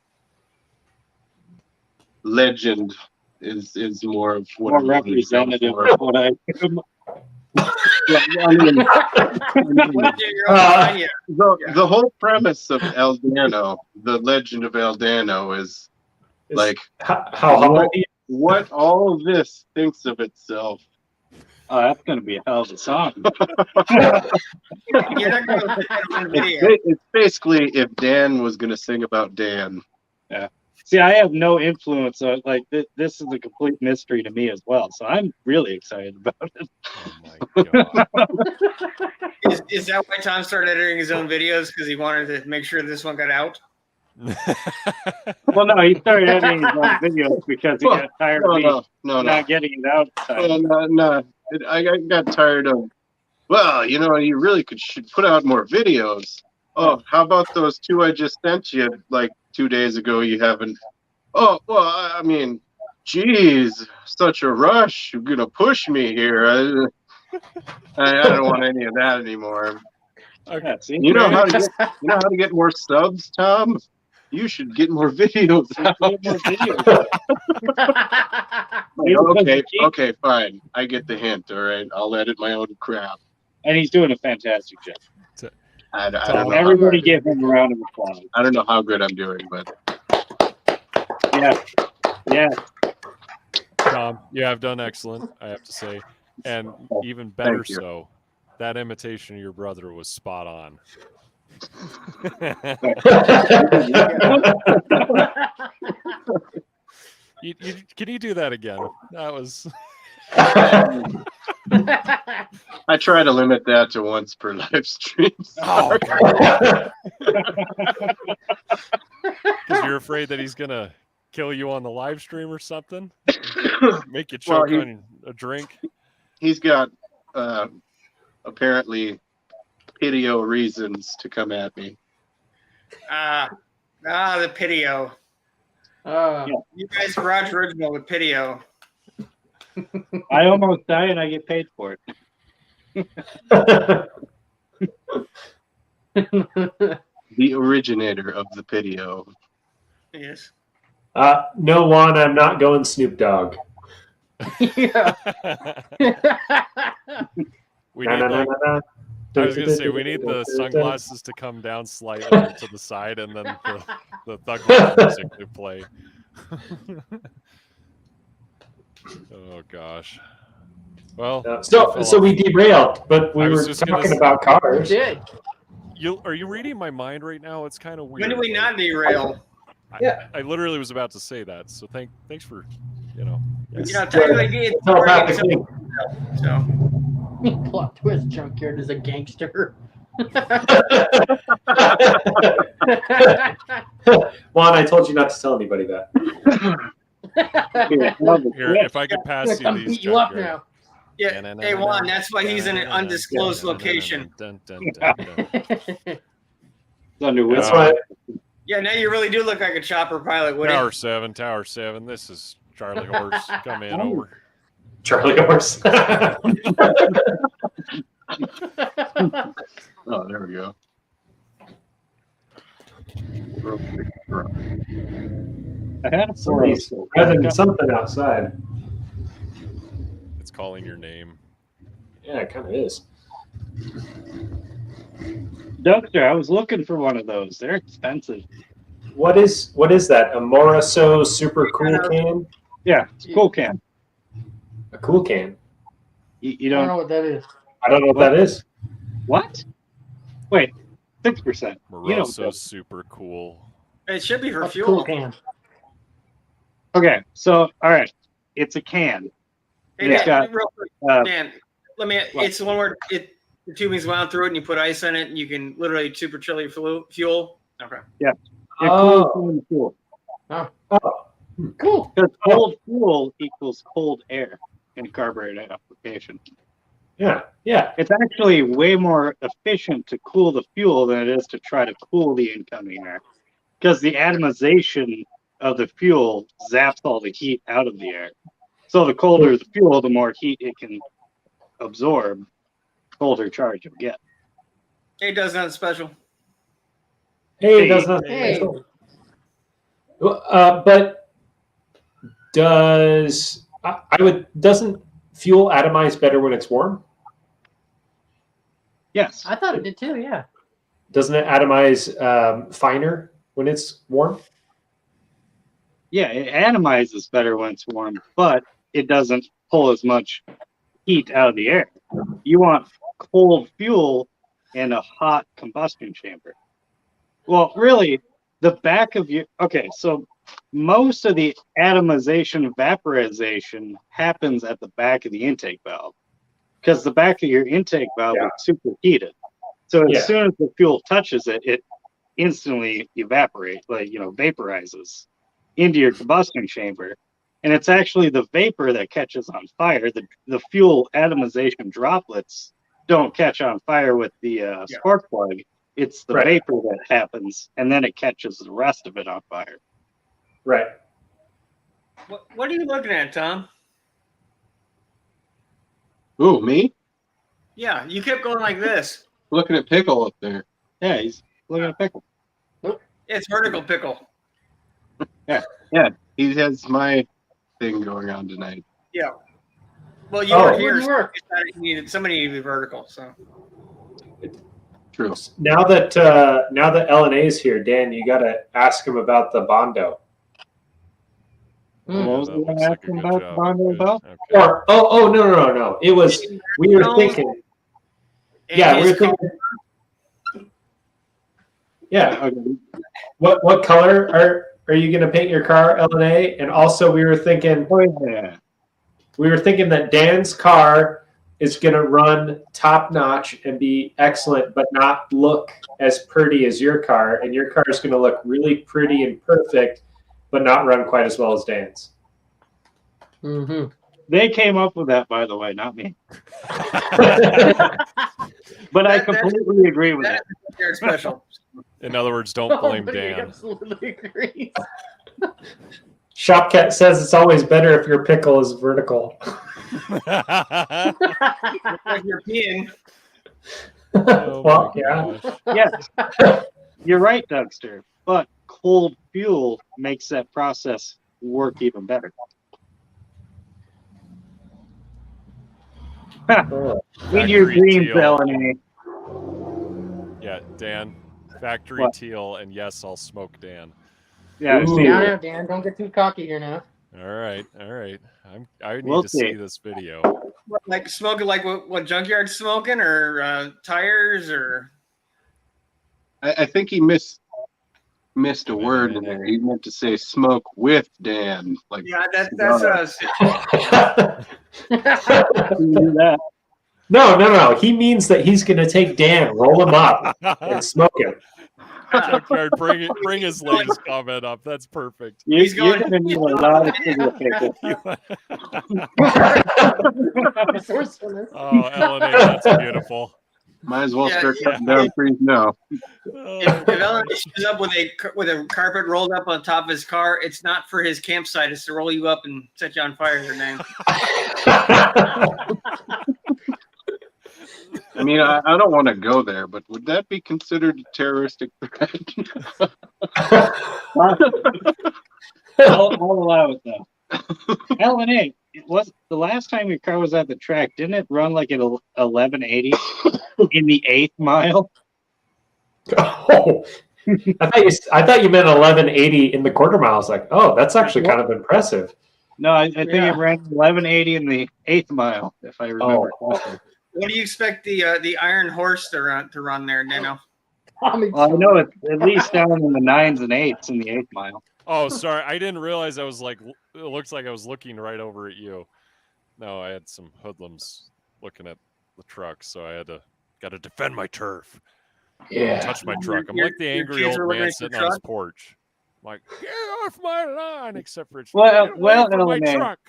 Legend is more of what more I'm looking representative for. of what I am. The whole premise of El Dano, the legend of El Dano, is Like how humble he is. what all of this thinks of itself. Oh, that's gonna be a hell of a song. You're not going to put that on video. It's basically if Dan was gonna sing about Dan. See, I have no influence. So, like, this is a complete mystery to me as well. So I'm really excited about it. Oh my god. Is that why Tom started editing his own videos? Because he wanted to make sure this one got out? Well, no, he started editing his own videos because he got tired of me No. not getting it out. No. I got tired of. Well, you really should put out more videos. Oh, how about those 2 I just sent you like 2 days ago? You haven't. Oh, well, I mean, geez, such a rush. You're gonna push me here. I don't want any of that anymore. Okay, see? You know how to get more subs, Tom? You should get more videos out. Okay, fine. I get the hint. All right, I'll edit my own crap. And he's doing a fantastic job. I don't So know. everybody give him a round of applause. I don't know how good I'm doing, but Yeah. Tom, you have done excellent, I have to say. And even better Thank you. so, that imitation of your brother was spot on. Can you do that again? That was. I try to limit that to once per live stream. Oh, because you're afraid that he's gonna kill you on the live stream or something, make you choke on a drink. He's got apparently video reasons to come at me. The Pitio. You guys, Garage Original with Pitio. I almost die and I get paid for it. The originator of the Pitio. Yes. No, Juan, I'm not going Snoop Dogg. Yeah. We need I was gonna say we need the sunglasses to come down slightly to the side, and then the Thug Life music to play. Oh gosh. Well, so we derailed, but we were talking about cars. We did. Are you reading my mind right now? It's kind of weird. When did we not derail? I literally was about to say that. So thanks for yes. Technically, it's all about the thing. So. Plot twist: Junkyard is a gangster. Juan, I told you not to tell anybody that. Here, if I could pass you these. Beat you up now. Yeah, hey Juan, that's why he's in an undisclosed location. It's under That's why. Yeah, now you really do look like a chopper pilot, Woody. Tower 7. This is Charlie Horse. Come in over. Charlie Horse. Oh, there we go. I had a Somebody's having something outside. It's calling your name. Yeah, it kind of is. Dumpster, I was looking for one of those. They're expensive. What is that? A Moroso super cool can? Yeah, it's a cool can. A cool can. You I don't know don't. what that is. I don't know what that is. What? Wait, 6%. Moroso's super cool. It should be for What's a fuel. cool can? Okay, so all right, it's a can. Hey, It's Dan, got, real quick, Dan, let me. what? It's the one where the tubing's wound through it, and you put ice in it, and you can literally super chill your fuel. Okay. It Oh. cools the fuel. Oh. Cool. Because cold fuel equals cold air in carburetor application. Yeah. It's actually way more efficient to cool the fuel than it is to try to cool the incoming air. Because the atomization of the fuel zaps all the heat out of the air. So the colder the fuel, the more heat it can absorb, colder charge you'll get. It does nothing special. Hey, it does not. Hey. But doesn't fuel atomize better when it's warm? Yes. I thought it did too. Yeah. Doesn't it atomize finer when it's warm? Yeah, it atomizes better when it's warm, but it doesn't pull as much heat out of the air. You want cold fuel and a hot combustion chamber. Well, really, the back of your so most of the atomization vaporization happens at the back of the intake valve because the back of your intake valve is superheated. So as soon as the fuel touches it, it instantly evaporates, vaporizes into your combustion chamber. And it's actually the vapor that catches on fire. The fuel atomization droplets don't catch on fire with the spark plug. It's the vapor that happens, and then it catches the rest of it on fire. Right. What are you looking at, Tom? Ooh, me? Yeah, you kept going like this. Looking at Pickle up there. Yeah, he's looking at Pickle. It's vertical pickle. Yeah, he has my thing going on tonight. Yeah. Well, you were here. Good work. Somebody needed to be vertical. So True. Now that LNA is here, Dan, you got to ask him about the Bondo. What was that the one looks like a asking good about job. Bondo Good. about? Okay. Or no. It was we were thinking. Yeah, we were thinking. Yeah. Okay. What color are you going to paint your car, LNA? And also, we were thinking that Dan's car is going to run top notch and be excellent, but not look as pretty as your car. And your car is going to look really pretty and perfect, but not run quite as well as Dan's. Mm-hmm. They came up with that, by the way, not me. But I completely agree with that. That's special. In other words, don't blame Nobody Dan. absolutely agrees. Shopcat says it's always better if your pickle is vertical. Like you're peeing. Well, yeah. Yes, you're right, Dougster. But cold fuel makes that process work even better. In your Factory dreams, teal. LNA. Yeah, Dan. Factory What? teal, and yes, I'll smoke Dan. Yeah, Ooh. see, Now, Dan, don't get too cocky here now. All right. I need We'll to see. see this video. Like smoking, like what Junkyard's smoking, or tires, or I think he missed a word in there. He meant to say smoke with Dan. Like yeah, that's what I was. you do that. No. He means that he's going to take Dan, roll him up, and smoke him. Junkyard, bring his latest comment up. That's perfect. He's You're going- going to need a lot of cigarette paper. Oh, LNA, that's beautiful. might as well Yeah, start yeah. cutting down trees now. If Ellen shows up with a carpet rolled up on top of his car, it's not for his campsite. It's to roll you up and set you on fire. Their name. I mean, I don't want to go there, but would that be considered a terroristic threat? I'll allow it though. LNA, it was the last time your car was at the track. Didn't it run like at 1180 in the 8th mile? Oh, I thought you meant 1180 in the quarter mile. I was like, oh, that's actually kind of impressive. No, I think it ran 1180 in the 8th mile, if I remember correctly. What do you expect the Iron Horse to run there, Nano? Well, I know it's at least down in the 9s and 8s in the 8th mile. Oh, sorry. I didn't realize I was like, it looks like I was looking right over at you. No, I had some hoodlums looking at the truck, so I got to defend my turf. Yeah. Touch my truck. I'm Your- like the your angry kids old are looking man at your sitting on his truck? porch. I'm like, get off my lawn, except for it's Well, "Get away well, from my LNA. truck.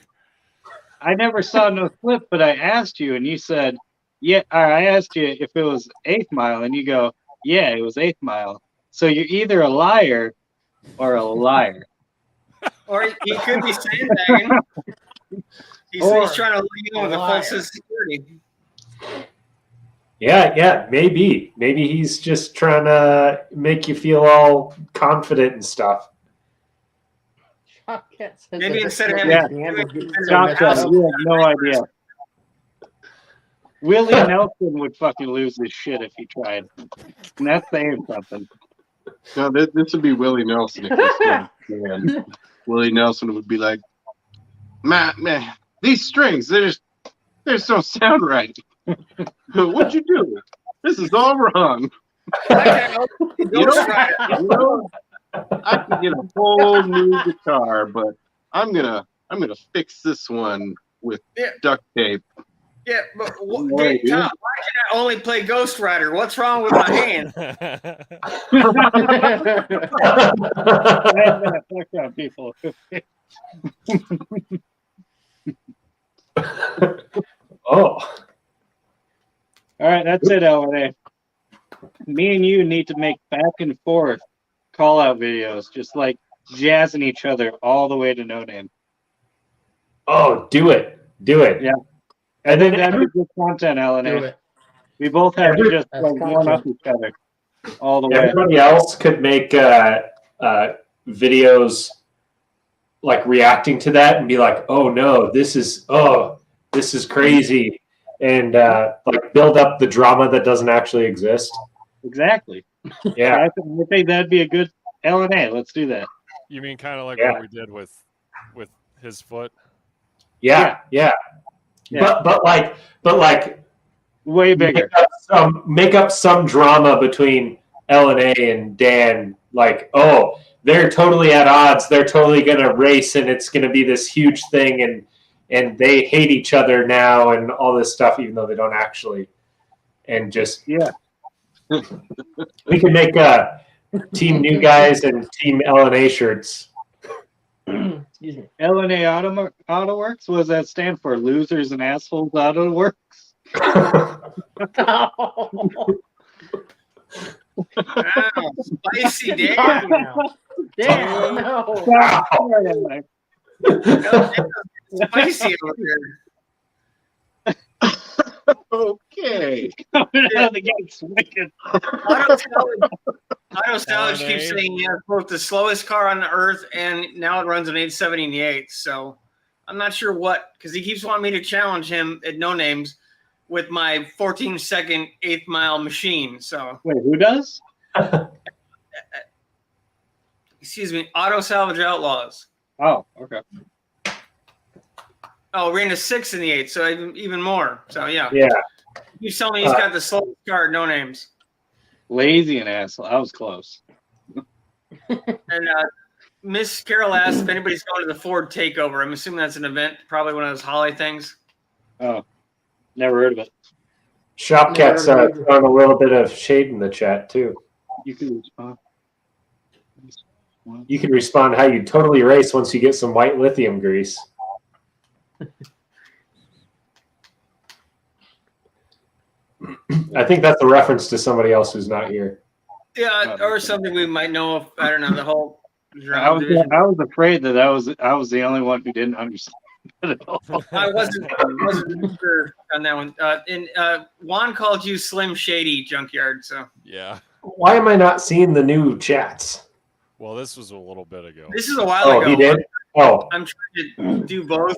I never saw no slip, but I asked you, and you said, yeah. Or I asked you if it was 8th mile, and you go, yeah, it was 8th mile. So you're either a liar or a liar. Or he could be sandbagging. He's trying to lure you in with a false sense of security. Yeah, maybe. Maybe he's just trying to make you feel all confident and stuff. Maybe instead of Yeah. having Shotgun, you have no idea. Willie Nelson would fucking lose his shit if he tried. And that's saying something. No, this would be Willie Nelson. If this was Dan. Willie Nelson would be like, man, these strings, they just don't sound right. What'd you do? This is all wrong. You know, I could get a whole new guitar, but I'm gonna fix this one with duct tape. Yeah, but Tom, why can I only play Ghost Rider? What's wrong with my hand? Fuck out people. Oh, All right, that's it, LNA. Me and you need to make back and forth call out videos, just like jazzing each other all the way to no name. oh, do it. Yeah. And then That'd be good content, Do LNA. it. We both have to just That's like one up each other all the way. everybody else could make videos like reacting to that and be like, oh no, this is crazy, and like build up the drama that doesn't actually exist. Exactly. Yeah. I think that'd be a good LNA. Let's do that. You mean kind of like Yeah. what we did with his foot? Yeah. But like Way bigger. make up some drama between LNA and Dan. Like, oh, they're totally at odds. They're totally gonna race, and it's gonna be this huge thing, and they hate each other now, and all this stuff, even though they don't actually. And just we can make Team New Guys and Team LNA shirts. Excuse me. LNA Auto Works? What does that stand for? Losers and Assholes Auto Works? Wow, spicy Dan. Damn, no. Spicy over there. Okay. The gate's wicked. Auto Salvage keeps saying he has both the slowest car on the earth and now it runs an 878. So I'm not sure because he keeps wanting me to challenge him at No Names with my 14-second 8th mile machine. So Wait, who does? excuse me, Auto Salvage Outlaws. Oh, okay. Oh, ran a 6 in the 8, so even more. So yeah. Yeah. You tell me he's got the slowest car at No Names. Lazy and asshole. I was close. And Miss Carol asked if anybody's going to the Ford Takeover. I'm assuming that's an event, probably one of those Holly things. Oh, never heard of it. Shopcat's throwing a little bit of shade in the chat too. You can respond. You can respond how you totally race once you get some white lithium grease. I think that's a reference to somebody else who's not here. Yeah, or something we might know of. I don't know, the whole I was afraid that I was the only one who didn't understand it at all. I wasn't sure on that one. And Juan called you Slim Shady Junkyard, so Yeah. Why am I not seeing the new chats? Well, this was a little bit ago. this is a while Oh, ago. he did? Oh. I'm trying to do both.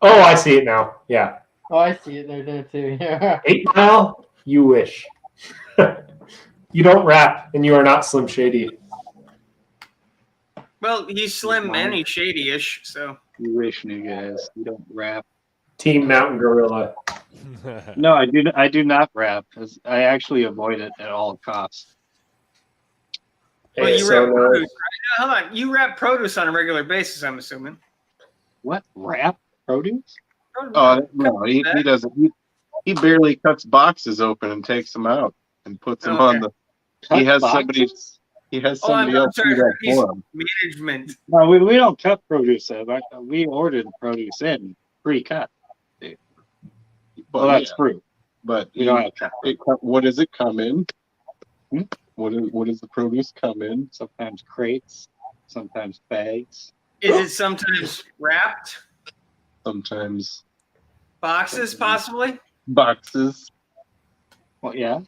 Oh, I see it now. Yeah. Oh, I see it there too. Yeah. 8 Mile? You wish. You don't rap, and you are not Slim Shady. Well, he's slim and he's shady-ish, so. You wish, new guys. You don't rap. Team Mountain Gorilla. No, I do not rap. I actually avoid it at all costs. Well, Hey, you so, rap produce, right? Now, hold on. You rap produce on a regular basis, I'm assuming. What? Rap? Produce? Oh no, he doesn't. He barely cuts boxes open and takes them out and puts them on the. He has somebody. He has somebody else do that for him. Management. No, we don't cut produce. We order the produce in pre-cut. Well, that's fruit. But You don't have to cut. what does it come in? Hmm? What does the produce come in? Sometimes crates, sometimes bags. Is it sometimes wrapped? Sometimes Boxes, possibly? boxes. Well, yeah.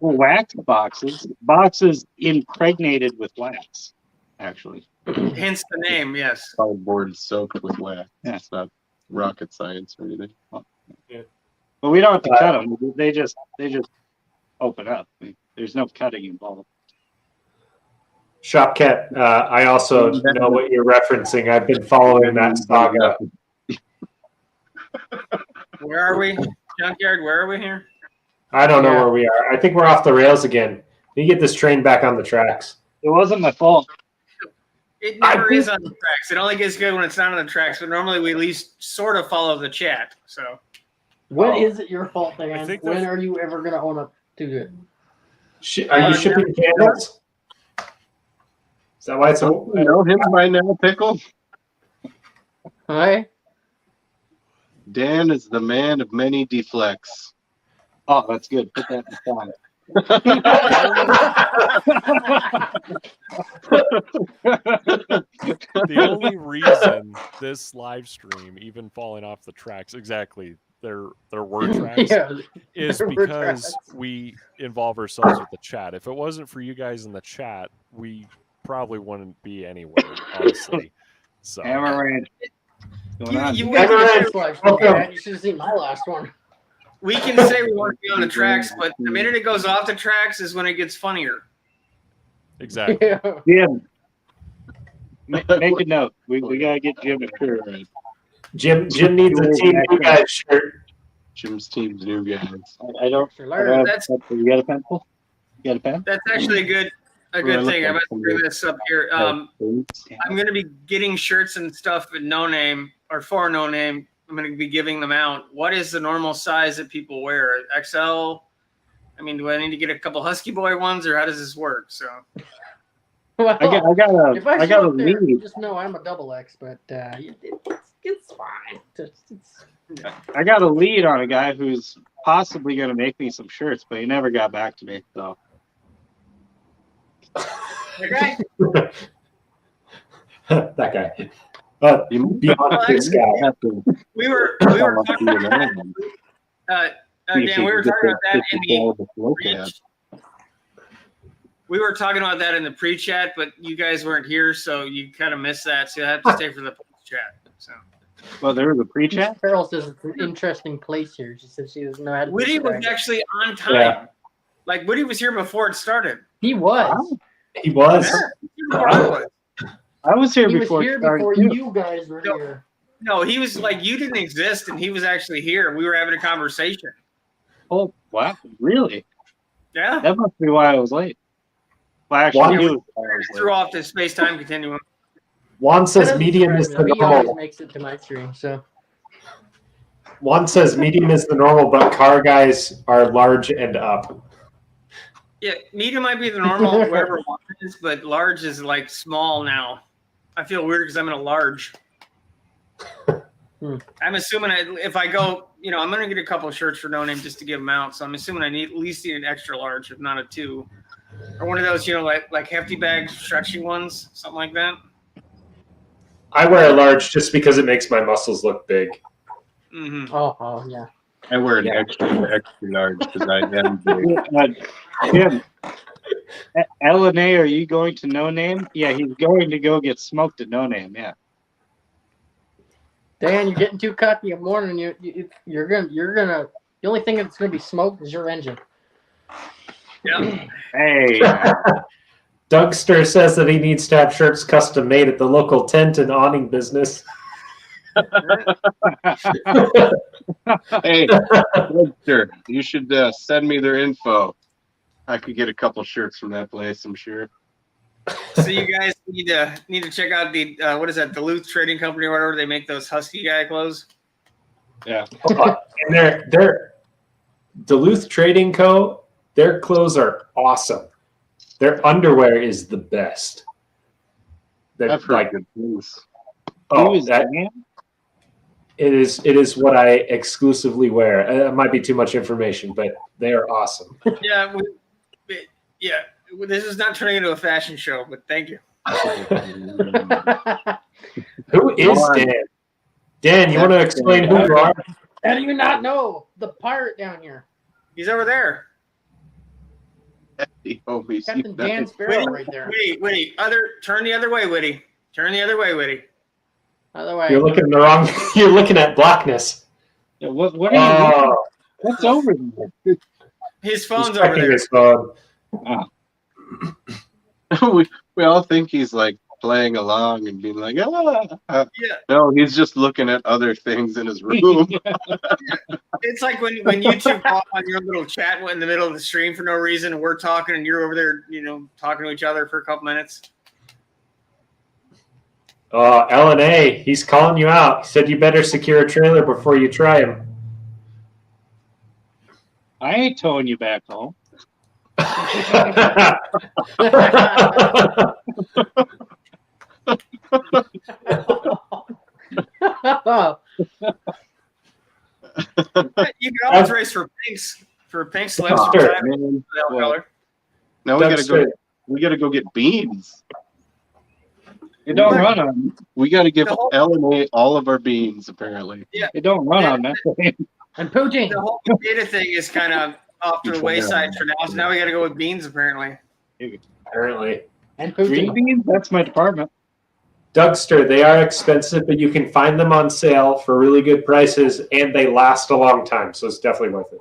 Wax boxes impregnated with wax, actually. Hence the name, yes. Cardboard soaked with wax. Yeah. It's not rocket science or anything. But we don't have to cut them. They just open up. There's no cutting involved. Shopcat, I also know what you're referencing. I've been following that saga. Where are we? Junkyard, where are we here? I don't know where we are. I think we're off the rails again. You get this train back on the tracks. It wasn't my fault. It never is on the tracks. It only gets good when it's not on the tracks, but normally we at least sort of follow the chat. So When is it your fault, Dan? think When that's- are you ever going to own up to it? Are you shipping candles? Is that why it's You know him by now, Pickle? Hi. Dan is the man of many deflects. Oh, that's good. Put that in the song. The only reason this live stream even falling off the tracks, exactly, there were tracks, Yeah. is there were because tracks. we involve ourselves with the chat. If it wasn't for you guys in the chat, we probably wouldn't be anywhere, honestly. So Hammer Ranch. Going You- on. you- You Everett, should have seen my last one. we can say we want to be on the tracks, but the minute it goes off the tracks is when it gets funnier. exactly. Yeah. Jim, make a note. We gotta get Jim a shirt. Right? Jim needs a team you guys shirt. Jim's team's new guys. I don't. Sure, I Larry. don't have That's- a pencil. You got a pencil? You got a pen? That's actually a good thing. I'm about to bring this up here. I'm going to be getting shirts and stuff at No Name or for No Name. I'm going to be giving them out. What is the normal size that people wear? XL? I mean, do I need to get a couple Husky Boy ones, or how does this work? So Well, I got if I a show up there, lead. just know I'm a double X, but it's fine. It's I got a lead on a guy who's possibly gonna make me some shirts, but he never got back to me. So okay. That guy. But beyond this guy. we were talking about Dan, we were talking about that in the pre- we were talking about that in the pre-chat, but you guys weren't here, so you kind of missed that. So you have to stay for the post-chat. So well, there was a pre-chat. Carol says it's an interesting place here. She said she doesn't know how to Woody was describe it. actually on time. Yeah. Like Woody was here before it started. He was. He was. Before I was. I was here He was before. here it started, before too. you guys were No. here. No, he was like, you didn't exist, and he was actually here. We were having a conversation. Oh, wow! Really? Yeah. That must be why I was late. Well, actually, Juan- I knew I was Threw late. off the space-time continuum. Juan That says doesn't medium is surprise the me. He always normal. makes it to my stream, so. Juan says medium is the normal, but car guys are large and up. Yeah, medium might be the normal wherever one is, but large is like small now. I feel weird because I'm in a large. I'm assuming if I go, I'm going to get a couple of shirts for No Name just to give them out. So I'm assuming I need at least an extra large, if not a 2. Or one of those, like hefty bag stretchy ones, something like that. I wear a large just because it makes my muscles look big. Mm-hmm. Oh, yeah. I wear an extra large because I am big. Jim, LNA, are you going to No Name? Yeah, he's going to go get smoked at No Name. Yeah. Dan, you're getting too cocky. I'm warning you. You're gonna. The only thing that's gonna be smoked is your engine. Yeah. Hey. Dougster says that he needs to have shirts custom made at the local tent and awning business. Hey, sure. You should send me their info. I could get a couple shirts from that place, I'm sure. So you guys need to check out the what is that, Duluth Trading Company or whatever. They make those husky guy clothes. Yeah. And their Duluth Trading Co., their clothes are awesome. Their underwear is the best. They're I've heard good things. It is what I exclusively wear. It might be too much information, but they are awesome. Yeah, this is not turning into a fashion show, but thank you. Who is Dan? Dan, you want to explain who you are? How do you not know the pirate down here? He's over there. The homies. Captain Dan Sparrow right there. Witty, turn the other way, Witty. Turn the other way, Witty. Other way. You're looking the wrong. You're looking at blackness. Yeah, what are you doing? Oh, What's over there? His he's phone's over checking there. his phone. we all think he's like playing along and being like, Yeah. No, he's just looking at other things in his room. It's like when YouTube pop on your little chat in the middle of the stream for no reason, and we're talking, and you're over there, talking to each other for a couple minutes. LNA, he's calling you out. He said you better secure a trailer before you try him. I ain't towing you back home. You can always race for Pink's lips. Man. Now we gotta go get beans. It don't run on. We gotta give LNA all of our beans, apparently. Yeah. It don't run on methane. And poutine. The whole data thing is kind of off to the wayside for now. So now we got to go with beans, apparently. Apparently. And Green poutine. beans? That's my department. Dougster, they are expensive, but you can find them on sale for really good prices, and they last a long time, so it's definitely worth it.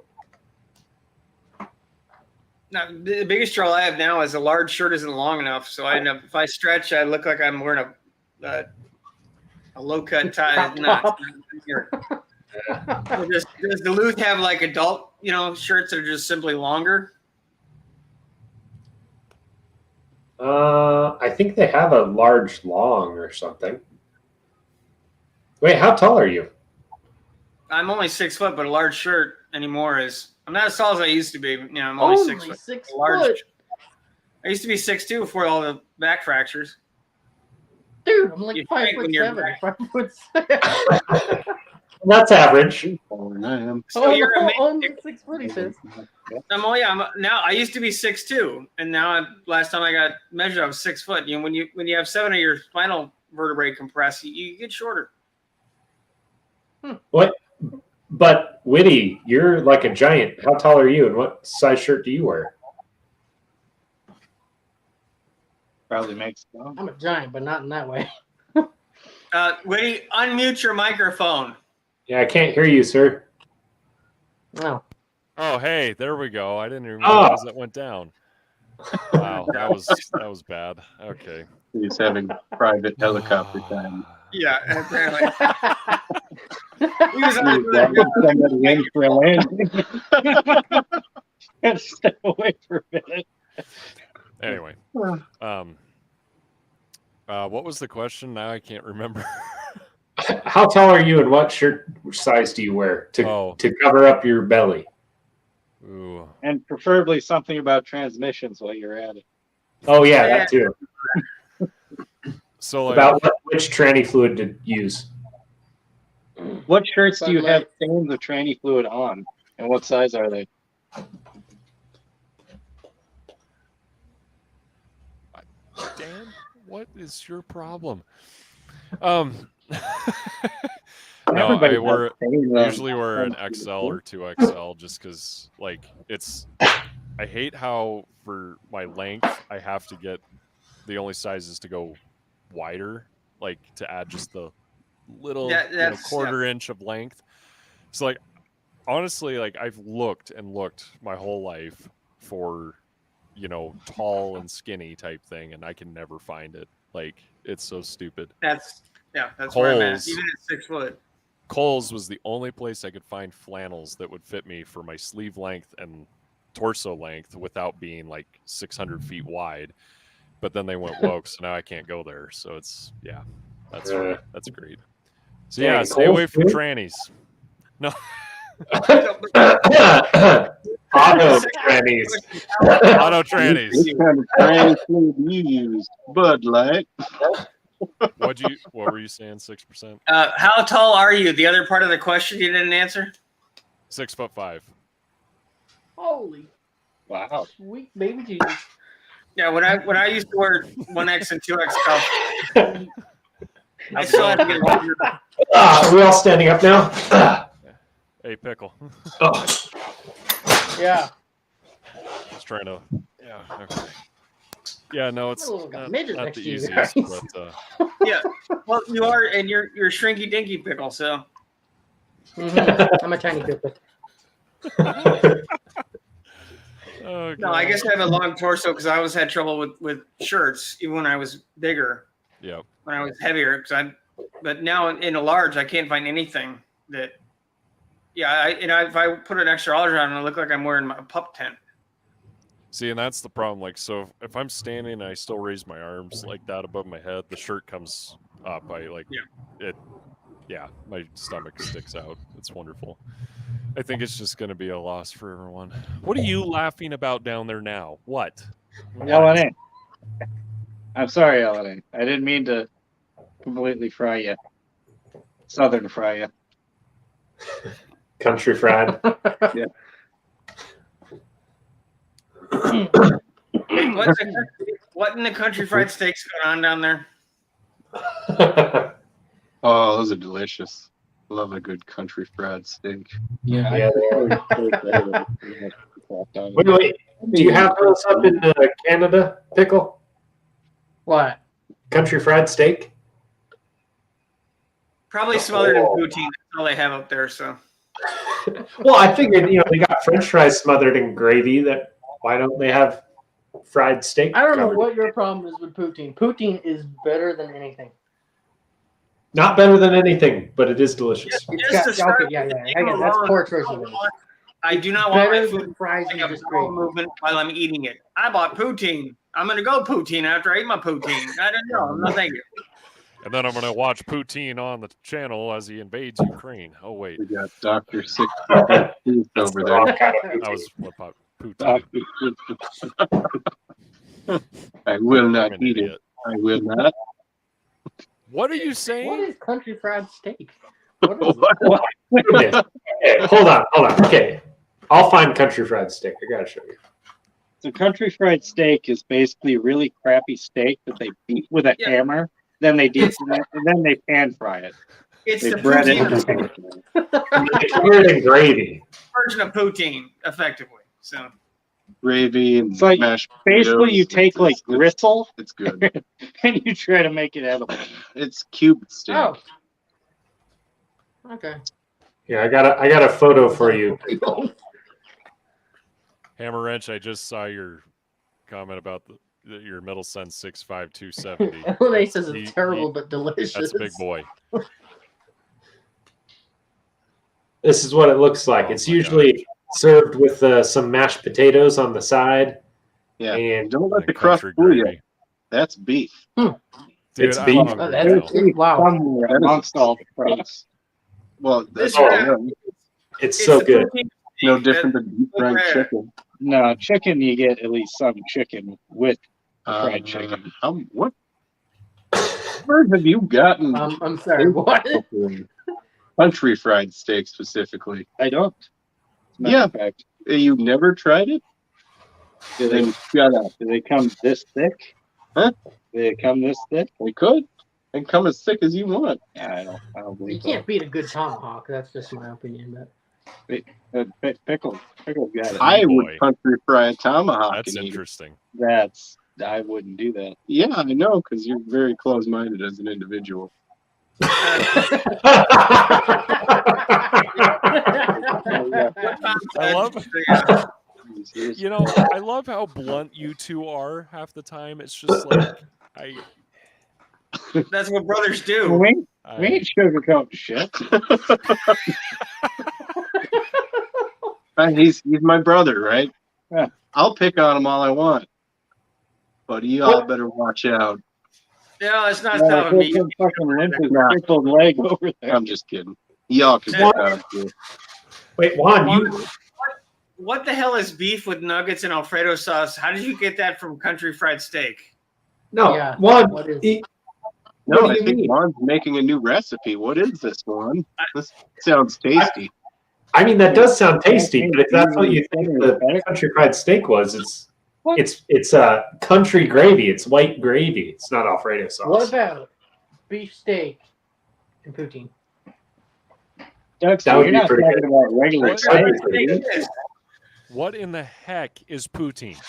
Now, the biggest trouble I have now is a large shirt isn't long enough, so I end up, if I stretch, I look like I'm wearing a low cut tie. Top. Does Duluth have like adult, shirts that are just simply longer? I think they have a large long or something. Wait, how tall are you? I'm only 6 foot, but a large shirt anymore I'm not as tall as I used to be. But, I'm only 6 foot. 6 Large. foot. I used to be 6'2" before all the back fractures. Dude, I'm like You 5'7", think 5'6". That's average. So you're amazing. Only 6 foot, he says. Now I used to be 6'2", and now last time I got measured, I was 6 foot. When you have 7 of your spinal vertebrae compressed, you get shorter. What? But Whitty, you're like a giant. How tall are you, and what size shirt do you wear? Probably makes sense. I'm a giant, but not in that way. Whitty, unmute your microphone. Yeah, I can't hear you, sir. No. Oh, hey, there we go. I didn't even realize that went down. Wow, that was bad. Okay. He's having private helicopter time. Yeah, apparently. He was Somebody in for a landing. Gotta step away for a minute. Anyway, what was the question? Now I can't remember. How tall are you, and what shirt size do you wear to cover up your belly? Ooh. And preferably something about transmissions while you're at it. Oh yeah, that too. So About which tranny fluid to use. What shirts do you have stains of tranny fluid on, and what size are they? Dan, what is your problem? No, Everybody I has usually wear an XL or 2XL just because, I hate how for my length I have to get the only sizes to go wider, to add just the little quarter inch of length. So, honestly, I've looked and looked my whole life for, tall and skinny type thing, and I can never find it. It's so stupid. That's where I'm at. Even at 6 foot. Kohl's was the only place I could find flannels that would fit me for my sleeve length and torso length without being 600 feet wide. But then they went woke, so now I can't go there. So that's great. So yeah, stay away from trannies. No. Auto trannies. Auto trannies. What kind of trans food do you use? Bud Light. What were you saying? 6%? How tall are you? The other part of the question you didn't answer? 6'5". Holy. Wow. Sweet baby Jesus. Yeah, when I used to wear 1X and 2X stuff, I still had to get longer. Are we all standing up now? Hey, pickle. Oh. Yeah. Just trying to. Yeah. Okay. Yeah. No, it's Got not midget the next to you easiest, guys. but. Yeah, well, you are, and you're shrinky dinky pickle, so. I'm a tiny pickle. Oh, No, I guess I have a long torso because I always had trouble with shirts, even when I was bigger. Yeah. When I was heavier, but now in a large, I can't find anything that. Yeah, if I put an extra large on, I look like I'm wearing a pup tent. See, and that's the problem. Like, so if I'm standing and I still raise my arms like that above my head, the shirt comes up. My stomach sticks out. It's wonderful. I think it's just going to be a loss for everyone. What are you laughing about down there now? What? LNA. I'm sorry, LNA. I didn't mean to completely fry you. Southern fry you. Country fried. Yeah. Hey, what in the country fried steaks going on down there? Oh, those are delicious. Love a good country fried steak. Yeah. Wait, Wait. Do you have those up in Canada, Pickle? What? Country fried steak? Probably smothered in poutine. That's all they have up there. So. Well, I figured, they got French fries smothered in gravy. Why don't they have fried steak? I don't know covered? what your problem is with poutine. Poutine is better than anything. Not better than anything, but it is delicious. That's pork version. I do not want my Better food than fries and like just a bowel gravy. movement while I'm eating it. I bought poutine. I'm gonna go poutine after I eat my poutine. I don't know. No, thank you. And then I'm going to watch Poutine on the channel as he invades Ukraine. Oh, wait. We got Dr. 6 over there. That was what Poutine. I will not I'm an eat it. idiot. I will not. What are you What saying? is country fried steak? What is Okay, hold on. Okay. I'll find country fried steak. I gotta show you. So country fried steak is basically really crappy steak that they beat with a hammer, then they deep and then they pan fry it. It's They the bread it. poutine They cover it in gravy. version of poutine, effectively. So Gravy and It's like, mashed basically potatoes. you take like gristle It's good. and you try to make it edible. It's cube steak. Oh. Okay. Yeah, I got a photo for you. Hammer Wrench, I just saw your comment about your middle son 6'5", 270. LNA says it's terrible but delicious. That's a big boy. This is what it looks like. It's usually served with some mashed potatoes on the side. Yeah. And Don't let And the crust country fool you. gravy. That's beef. Dude, It's I'm beef. hungry Oh, now. that's wow. Somewhere amongst all the fries. Well, that's This one- it's so the good. poutine no steak different than deep fried rare. chicken. No, chicken you get at least some chicken with fried Uh, chicken. What bird have you gotten? I'm sorry. What? Country fried steak specifically. I don't. As a matter Yeah. of fact, You never tried it? do they Shut up. do they come this thick? Huh? Do they come this thick? They could. And come as thick as you want. Yeah, I don't You believe can't beat a good tomahawk. That's just my opinion. But Pickle got it. I boy. would country fry a tomahawk. That's and eat it. interesting. I wouldn't do that. Yeah, I know, because you're very close-minded as an individual. I love, I love how blunt you two are half the time. It's just like That's what brothers do. We ain't sugarcoating shit. He's my brother, right? Yeah. I'll pick on him all I want. But y'all better watch out. No, it's not Yeah, stopping me. some fucking limp his crippled leg over there. I'm just kidding. Y'all can pick on him too. Wait, Juan, What the hell is beef with nuggets and Alfredo sauce? How did you get that from country fried steak? no, Yeah, Juan, what is- No, What do I you think mean? Juan's making a new recipe. What is this one? This sounds tasty. I mean that does sound tasty, but if that's what you think the country fried steak was, it's country gravy. It's white gravy. It's not Alfredo sauce. what about beef steak and poutine? Doug, That would you're be not pretty talking good. about regular What? steak. what in the heck is poutine?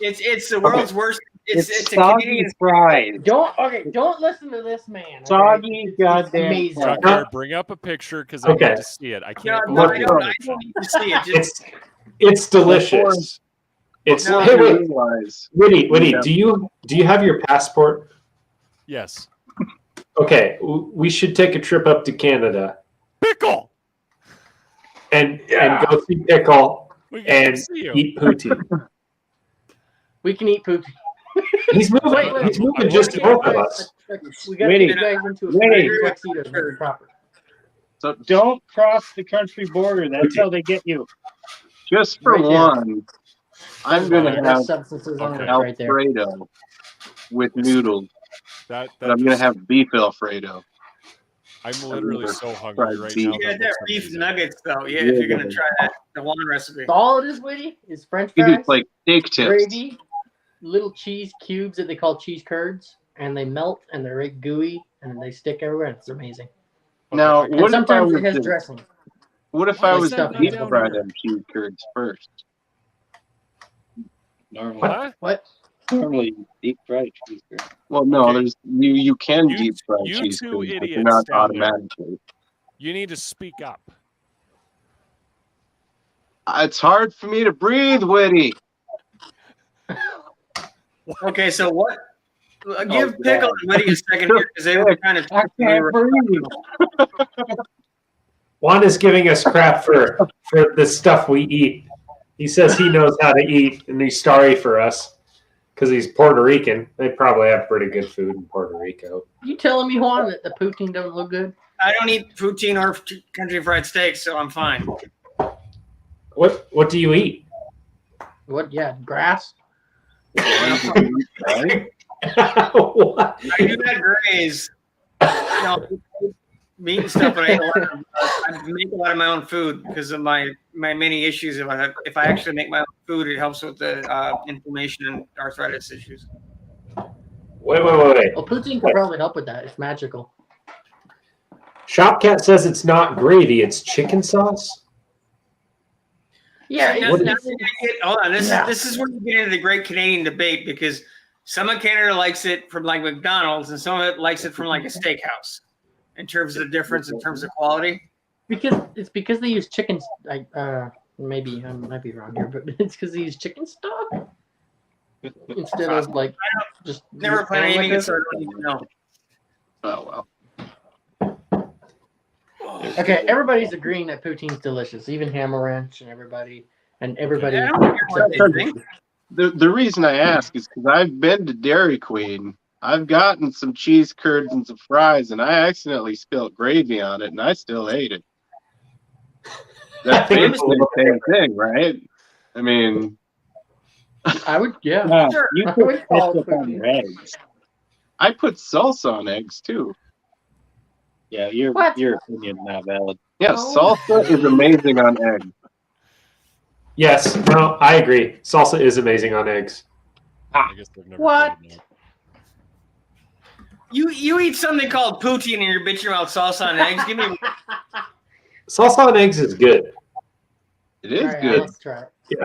It's the world's worst. It's a soggy Canadian. fries. Don't listen to this man. okay? Soggy goddamn amazing. fries. Tucker, bring up a picture because I Okay. need to see it. I No, can't. no, believe I it. don't need to see it. Just It's delicious. It's No. hey, wait, realize. Witty, Yeah. do you have your passport? Yes. Okay, we should take a trip up to Canada Pickle. and go see Pickle We can and see you. eat poutine. We can eat poop. He's moving. Wait. He's moving I'm just looking north at of this. us. We got to Witty. get you guys into a Witty. tuxedo. Make it proper. So Don't cross the country border. That's how they get you. just for Right there. one, I'm gonna There's have substances on Okay. it right there. Alfredo with noodles, That but I'm gonna just- have beef Alfredo. I'm literally so hungry fried right beef. now. Yeah, That they're looks beef amazing. nuggets though. Yeah, if you're gonna try that, the one recipe. All it is, Witty, is French You do fries, like steak tips. gravy, little cheese cubes that they call cheese curds, and they melt and they're right gooey and they stick everywhere. And it's amazing. Now, Okay, And what if I sometimes was it has to- dressing. what if Why I is was that to not deep down fry here? them cheese curds first? What? What? Normally deep fried cheese curds. Well, no, Okay. there's you can You- deep fry you cheese two curds, but they're idiots not down there. automatically. You need to speak up. It's hard for me to breathe, Witty. Okay, so what? Give God. Pickle and Witty a second here because they were kind of. I can't breathe. Juan is giving us crap for the stuff we eat. He says he knows how to eat, and he's sorry for us because he's Puerto Rican. They probably have pretty good food in Puerto Rico. You telling me, Juan, that the poutine doesn't look good? I don't eat poutine or country fried steak, so I'm fine. What do you eat? What? Yeah, grass. Right? What? I do not graze. Meat and stuff, but I make a lot of my own food because of my many issues. If I actually make my own food, it helps with the inflammation and arthritis issues. Wait. Well, poutine could probably help with that. It's magical. Shopcat says it's not gravy; it's chicken sauce. Yeah, Now- What now is- you're gonna get- hold on. Yeah. This is where you get into the great Canadian debate because some of Canada likes it from like McDonald's and some of it likes it from like a steakhouse. In terms of the difference in terms of quality, because they use chicken. Maybe I might be wrong here, but it's because they use chicken stock instead of like just never plan on eating it, so I don't even know. Oh well. Okay, everybody's agreeing that poutine's delicious, even Hammer Ranch and everybody. Yeah, I don't care what except they think. The reason I ask is because I've been to Dairy Queen. I've gotten some cheese curds and some fries, and I accidentally spilled gravy on it, and I still ate it. That's I think it's basically the same thing, right? I mean, I would, yeah. No, Sure. you I put would call it ketchup on poutine. your eggs. I put salsa on eggs too. Yeah, your What? opinion not valid. Yeah, Oh. salsa is amazing on eggs. Yes, no, I agree. Salsa is amazing on eggs. I guess they've never What? tried that. You eat something called poutine and you're bitching about salsa and eggs. Give me Salsa on eggs is good. It is All right, good. let's try it.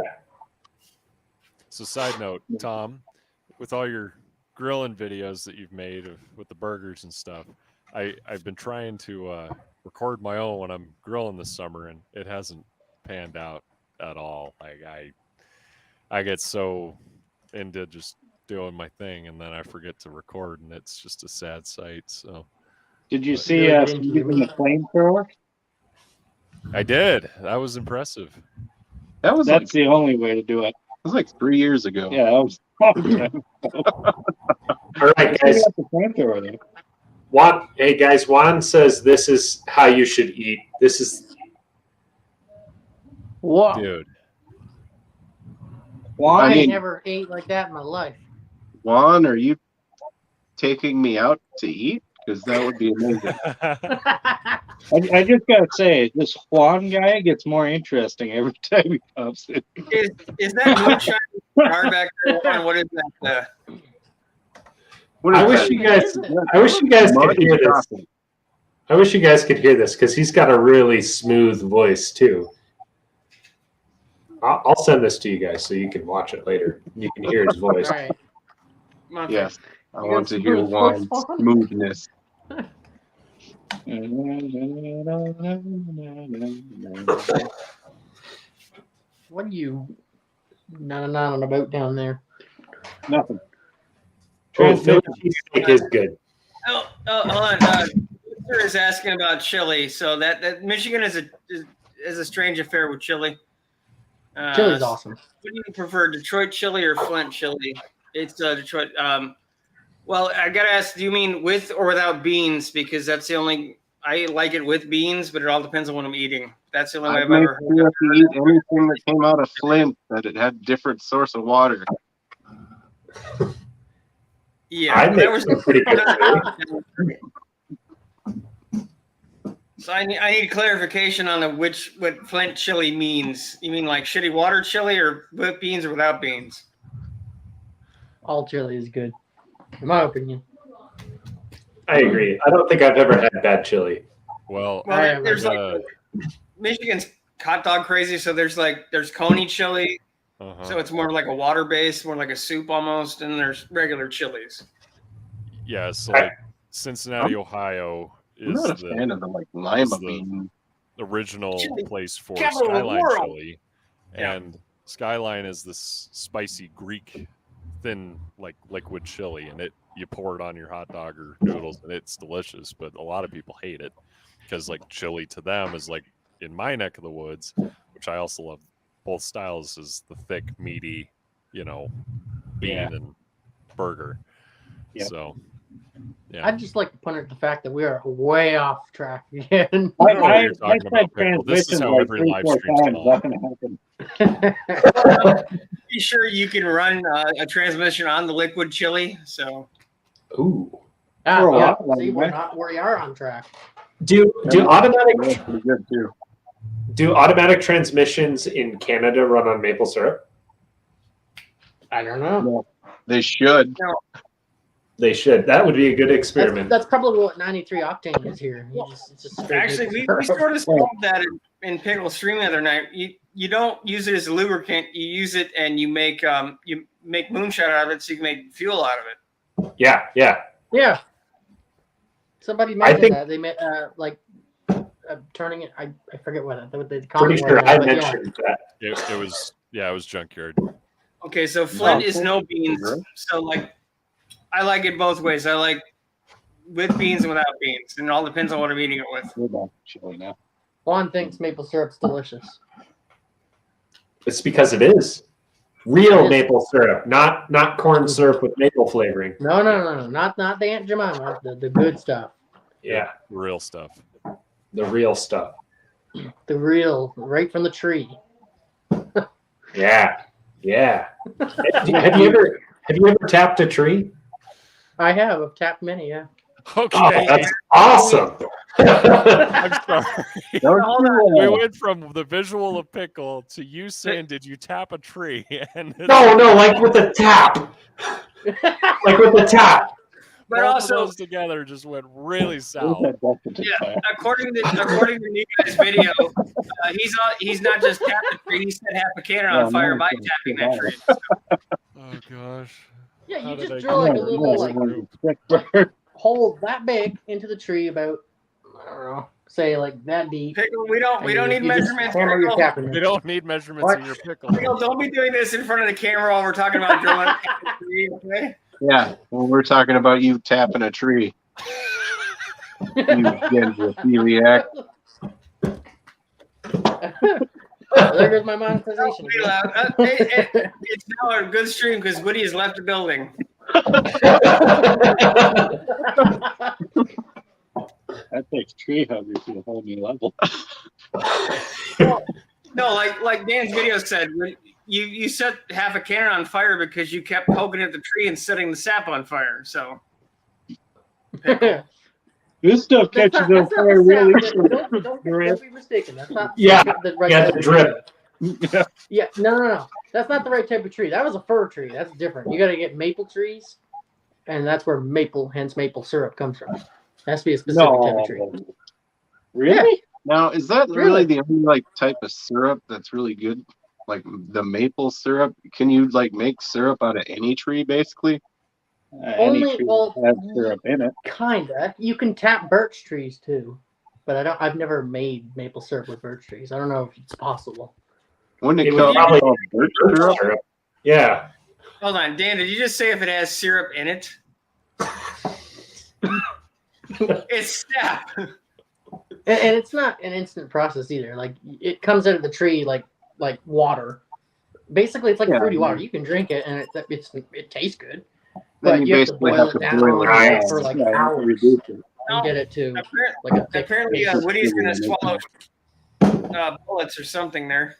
So, side note, Tom, with all your grilling videos that you've made with the burgers and stuff, I've been trying to record my own when I'm grilling this summer, and it hasn't panned out at all. Like I get so into just doing my thing, and then I forget to record, and it's just a sad sight. So Did you But see really us into using the flamethrower? I did. That was impressive. That was That's the only way to do it. like 3 years ago. Yeah, that was. All right, guys. got the flamethrower though. Hey guys, Juan says this is how you should eat. This is Whoa. Dude, Why? I I mean- never ate like that in my life. Juan, are you taking me out to eat? Because that would be amazing. I just gotta say, this Juan guy gets more interesting every time he pops in. is that moonshine car back there? Juan? What is that? What is I wish that? you guys could hear this. Chocolate. I wish you guys could hear this because he's got a really smooth voice too. I'll send this to you guys so you can watch it later. You can hear his voice. All right. Okay. Yes, I You want got to hear smooth Juan's voice, Juan? smoothness. What do you not on a boat down there. Nothing. Oh, Philly cheesesteak is good. Oh, hold on. Mr. is asking about chili. So that Michigan is a strange affair with chili. Chili's awesome. What do you prefer, Detroit chili or Flint chili? It's Detroit. Well, I gotta ask, do you mean with or without beans? Because that's the only. I like it with beans, but it all depends on what I'm eating. That's the only way I'd I've make ever heard. sure if you eat anything that came out of Flint that it had different source of water. Yeah, I make that was some pretty good. So I need clarification on what Flint chili means. You mean like shitty water chili, or with beans or without beans? All chili is good, in my opinion. I agree. I don't think I've ever had bad chili. Well, There's like Michigan's hot dog crazy, so there's Coney chili, so it's more like a water base, more like a soup almost, and there's regular chilies. yeah, so like Cincinnati, Ohio I'm is not a fan of the lima bean. original Chili place for capital of the Skyline world. chili, and Skyline is this spicy Greek thin like liquid chili, and you pour it on your hot dog or noodles, and it's delicious. But a lot of people hate it because like chili to them is like in my neck of the woods, which I also love both styles, is the thick meaty, bean and burger. Yep. So yeah, I'd just like to point out the fact that we are way off track again. I you're said talking about pickle. This is transmission how like every 3-4 live stream's times. gone. Nothing happened. Be sure you can run a transmission on the liquid chili. So Ooh. For a Yeah, while, see, right? we are on track. Do automatic That's pretty good too. do automatic transmissions in Canada run on maple syrup? I don't know. They should. They should. That would be a good experiment. That's probably what 93 octane is here. It's just straight actually, maple we syrup. sort of solved that in Pickle Stream the other night. You don't use it as a lubricant. You use it and you make moonshine out of it, so you can make fuel out of it. Yeah. Yeah. Somebody mentioned that they made turning it. I forget what the comment Pretty sure was, I but yeah. mentioned that. It was junkyard. Okay, so Flint is no beans. So I like it both ways. I like with beans and without beans, and it all depends on what I'm eating it with. We're back to chili now. Juan thinks maple syrup's delicious. It's because it is real It is. maple syrup, not corn syrup with maple flavoring. No, not the Aunt Jemima, the good stuff, Yeah, Real stuff. the real stuff. the real, right from the tree. Yeah. Have you ever tapped a tree? I have. I've tapped many. Yeah. Okay. Oh, that's awesome. I'm sorry. We Don't went from the visual of pickle to you saying, "Did you tap a tree?" And No, like with a tap. Like with a tap. But both also, of those together just went really south. yeah, according to New Guy's video, he's not just tapped the tree. He set half a cannon on fire by tapping that tree. Oh gosh. Yeah, How you did just I drill do like a that? little hole that big into the tree, about I don't know, say like that deep. Pickle, we don't need You just measurements. hammer your Pickle. tapping We it. don't need measurements What? in your pickle. Pickle, don't be doing this in front of the camera while we're talking about drilling a tree, okay? Yeah, when we're talking about you tapping a tree, you dendrophiliac. There goes my monetization. Pretty loud. It's now a good stream because Woody has left the building. That takes tree huggers to a whole new level. No, like Dan's video said, when you set half a cannon on fire because you kept poking at the tree and setting the sap on fire. So This stuff catches on fire really easily. Don't be mistaken. That's not Yeah, the right yeah, type the of drip. tree. Yeah, no. That's not the right type of tree. That was a fir tree. That's different. You got to get maple trees, and that's where hence maple syrup comes from. It has to be a specific type of tree. Really? Now, is that Really? really the only type of syrup that's really good? Like the maple syrup? Can you make syrup out of any tree, basically? Only- tree well, has syrup in it. Kinda. You can tap birch trees too, but I've never made maple syrup with birch trees. I don't know if it's possible. Wouldn't It it would come probably called birch birch syrup? syrup. Yeah. Hold on, Dan. Did you just say if it has syrup in it? It's sap. And it's not an instant process either. Like it comes out of the tree like water. Basically, it's like Yeah, fruity yeah. water. You can drink it, and it tastes good. Then But you have to basically boil it down boil it down. for like Yeah, you have to hours reduce it. and get it to Appar- like a thick Apparently, paste. Woody's gonna swallow bullets or something there.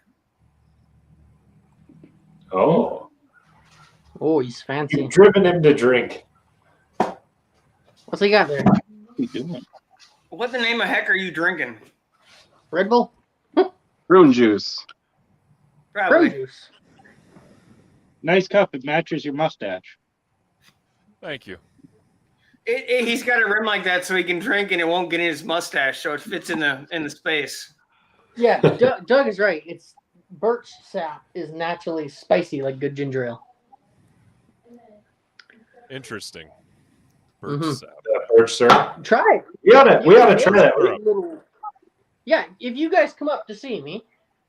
Oh. Oh, he's fancy. You've driven him to drink. What's he got there? What the name of heck are you drinking? Red Bull? Prune juice. Prune Probably. juice. Nice cup. It matches your mustache. Thank you. He's got a rim like that so he can drink and it won't get in his mustache, so it fits in the space. Yeah, Doug is right. It's birch sap is naturally spicy like good ginger ale. Interesting. Birch Mhm. sap. Birch syrup. Try it. We ought to try that. Yeah, if you guys come up to see me,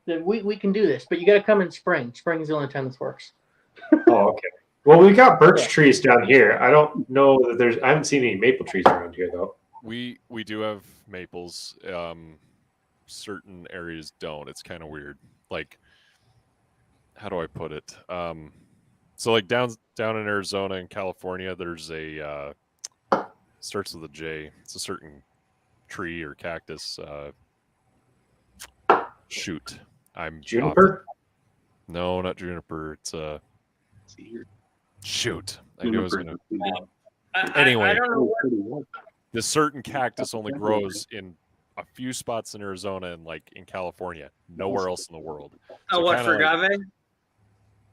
then we can do this. But you got to come in spring. Spring is the only time this works. Oh, okay. Well, we got birch Yeah. trees down here. I don't know that I haven't seen any maple trees around here though. We do have maples. Certain areas don't. It's kind of weird. Like, how do I put it? So like down in Arizona and California, there's a starts with a J. It's a certain tree or cactus. Shoot, I'm Juniper? No, not juniper. It's shoot. I knew it was gonna. Anyway. I don't know what. This certain cactus only grows in a few spots in Arizona and like in California, nowhere else in the world. Oh, what for kinda agave?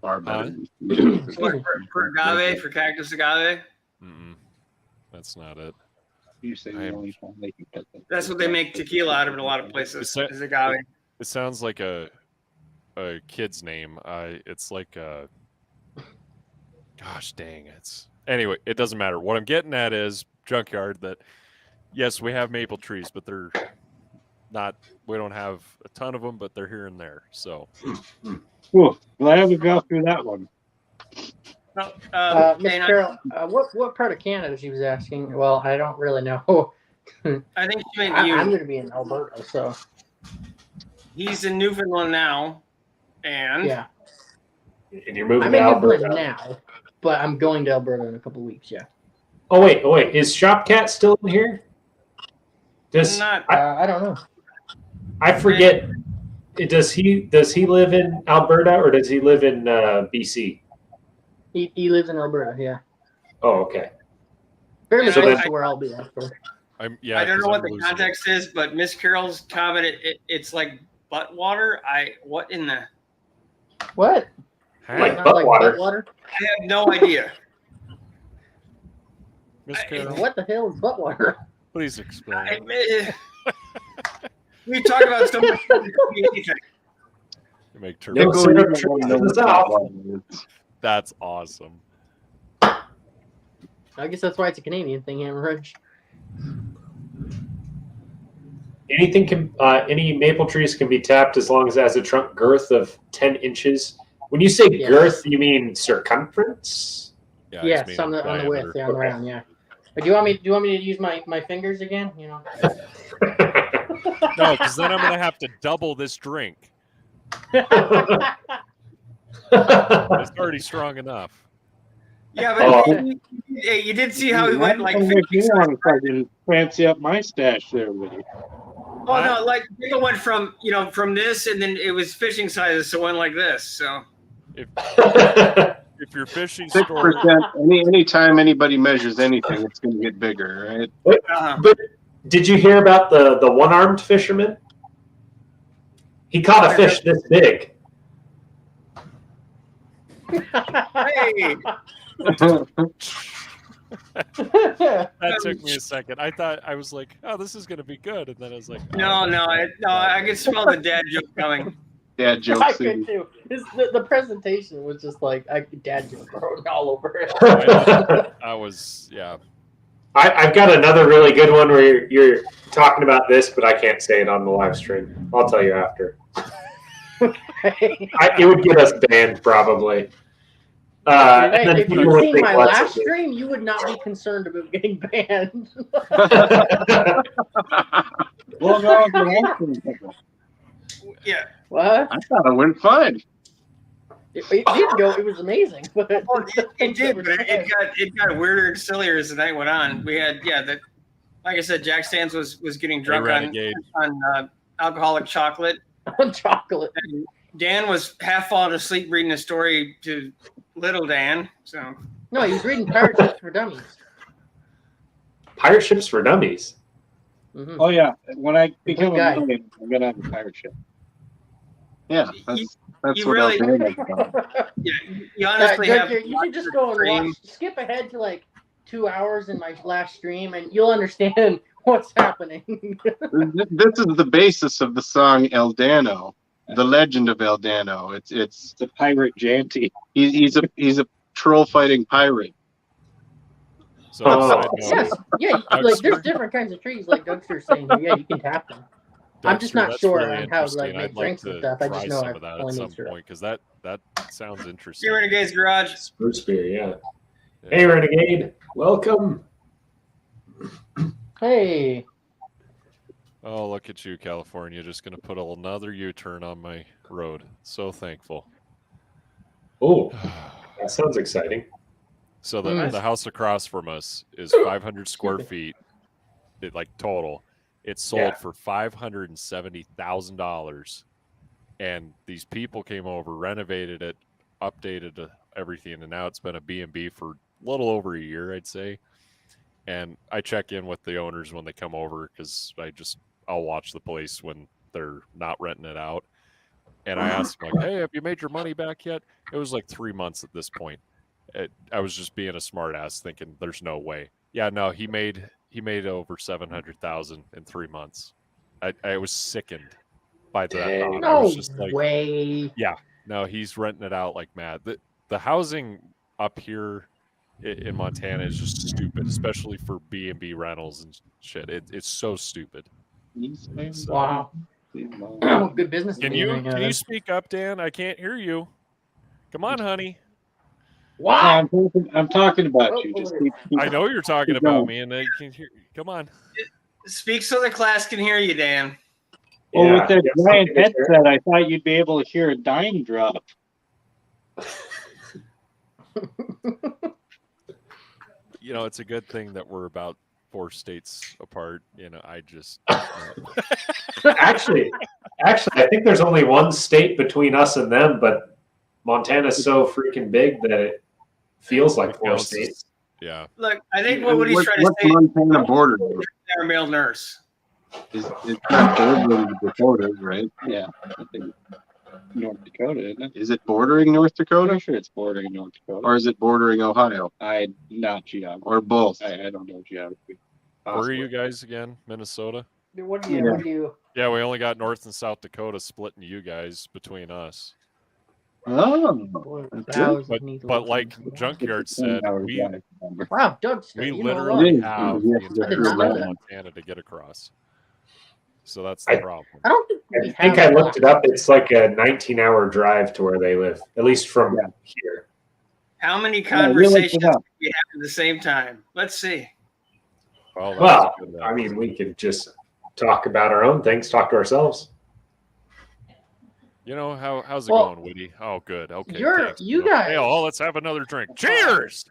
Far better. What, for agave, for cactus agave? Mm-mm. That's not it. You say I am- the only time they can get that. That's what they make tequila out of in a lot of places. Is agave. It sounds like a kid's name. It's like a. Gosh dang! Anyway. It doesn't matter. What I'm getting at is junkyard. That yes, we have maple trees, but they're not. We don't have a ton of them, but they're here and there. So Cool. Glad we got through that one. Miss and Carol, what part of Canada she was asking? Well, I don't really know. I think she meant I'm you. going to be in Alberta, so He's in Newfoundland now, and yeah. And you're moving I'm to in Newfoundland Alberta. now, but I'm going to Alberta in a couple of weeks. Yeah. Oh wait. Is Shopcat still in here? I'm not. I don't know. I forget. Does he live in Alberta or does he live in BC? He lives in Alberta. Yeah. Oh, okay. Fairly So close then- to where I'll be after. I'm I don't 'cause know what I'm the losing it. context is, but Miss Carol's comment, it's like butt water. What in the? What? Hey, Like Not butt like water. butt water? I have no idea. Miss Carol, What the hell is butt water? please explain. We talk about so much. It could be anything. You make No turbo. syrup trees in the South. That's awesome. I guess that's why it's a Canadian thing, Hammerridge. Any maple trees can be tapped as long as it has a trunk girth of 10 inches. When you say Yes. girth, you mean circumference? Yeah, I just Yes, mean on the diameter. width, yeah, on the round, yeah. But do you want me to use my fingers again? You know. No, because then I'm gonna have to double this drink. It's already strong enough. Yeah, but Oh. you did see how he went like. If you want to fucking fancy up my stash there, Woody. Oh no, like Bill went from this, and then it was fishing sizes, so it went like this. So If your fishing store, 6%. Anytime anybody measures anything, it's going to get bigger, right? But did you hear about the one-armed fisherman? He caught a fish this big. hey, that took me a second. I was like, oh, this is gonna be good, and then I was like, oh. no, I could smell the dad joke coming. Dad I jokes. could too. The presentation was just like dad joke wrote all over it. I was, yeah. I've got another really good one where you're talking about this, but I can't say it on the live stream. I'll tell you after. It would get us banned probably. And then if people you've would seen think my less last of it. stream, you would not be concerned about getting banned. Well, no, Yeah. What? I thought it went fine. It did go. It was amazing, but Well, it did, but it got weirder and sillier as the night went on. We had like I said, Jack Stans was getting drunk on alcoholic chocolate. chocolate. And Dan was half falling asleep reading a story to little Dan. So No, he was reading Pirate Ships for Dummies. Pirate ships for dummies. Mhm. Oh yeah, when I become guy. a million, I'm gonna have a pirate ship. Yeah, that's you what really- I'm doing about. yeah, you honestly have. You should just go and stream. watch. Skip ahead to like 2 hours in my last stream, and you'll understand what's happening. This is the basis of the song El Dano, the legend of El Dano. It's The pirate janty. he's a troll fighting pirate. So Yes, yeah. Like there's different kinds of trees, like Dougster's saying. Yeah, you can tap them. I'm just not sure on how to like make drinks and stuff. I just know I've that only at some made syrup. point because that sounds interesting. Here, Renegade's Garage. Spruce beer, yeah. Hey, Renegade, welcome. Hey, Oh, look at you, California! Just gonna put another U-turn on my road. So thankful. Oh, that sounds exciting. So Nice. the house across from us is 500 square feet, like total. It's sold Yeah. for $570,000, and these people came over, renovated it, updated everything, and now it's been a B&B for a little over a year, I'd say. And I check in with the owners when they come over because I'll watch the place when they're not renting it out. And I asked them, like, hey, have you made your money back yet? It was like 3 months at this point. I was just being a smart ass thinking there's no way. Yeah, no, he made over 700,000 in 3 months. I was sickened by that. Dang. thought. I no was just like, way. no, he's renting it out like mad. The housing up here in Montana is just stupid, especially for B&B rentals and shit. It's so stupid. Wow. Good business. Can you speak up, Dan? I can't hear you. Come on, honey. Wow. I'm talking about you. Just keep I know you're talking keep about going. me, and you can hear. Come on. Speak so the class can hear you, Dan. Well, Yeah, with that yeah, giant something to share. headset, I thought you'd be able to hear a dime drop. You know, it's a good thing that we're about 4 states apart. You know, I just Actually, I think there's only one state between us and them, but Montana's so freaking big that it feels like 4 counts states. as- yeah. Look, I think what he's trying to What's say Montana border? is our male nurse. It's not bordering the Dakotas, right? Yeah, I think North Dakota, isn't it? Is it bordering North Dakota, I'm sure it's bordering North Dakota. or is it bordering Ohio, I not geography. or both? I don't know geography. Where are you guys again? Minnesota? What do you? Yeah, we only got North and South Dakota splitting you guys between us. Oh, But like Junkyard said, we Wow, Doug. You know literally what? have Yeah, the I entire did not know state of that. Montana to get across. So that's the problem. I don't think we I think have I looked it up. It's like a 19-hour drive to where they live, at least from here. How many Yeah, we looked conversations it up. do we have at the same time? Let's see. Well, that's Well, good. I mean, we could just talk about our own things, talk to ourselves. You know how's it Well, going, Woody? Oh, good. Okay. you guys. Hey, let's have another drink. Cheers.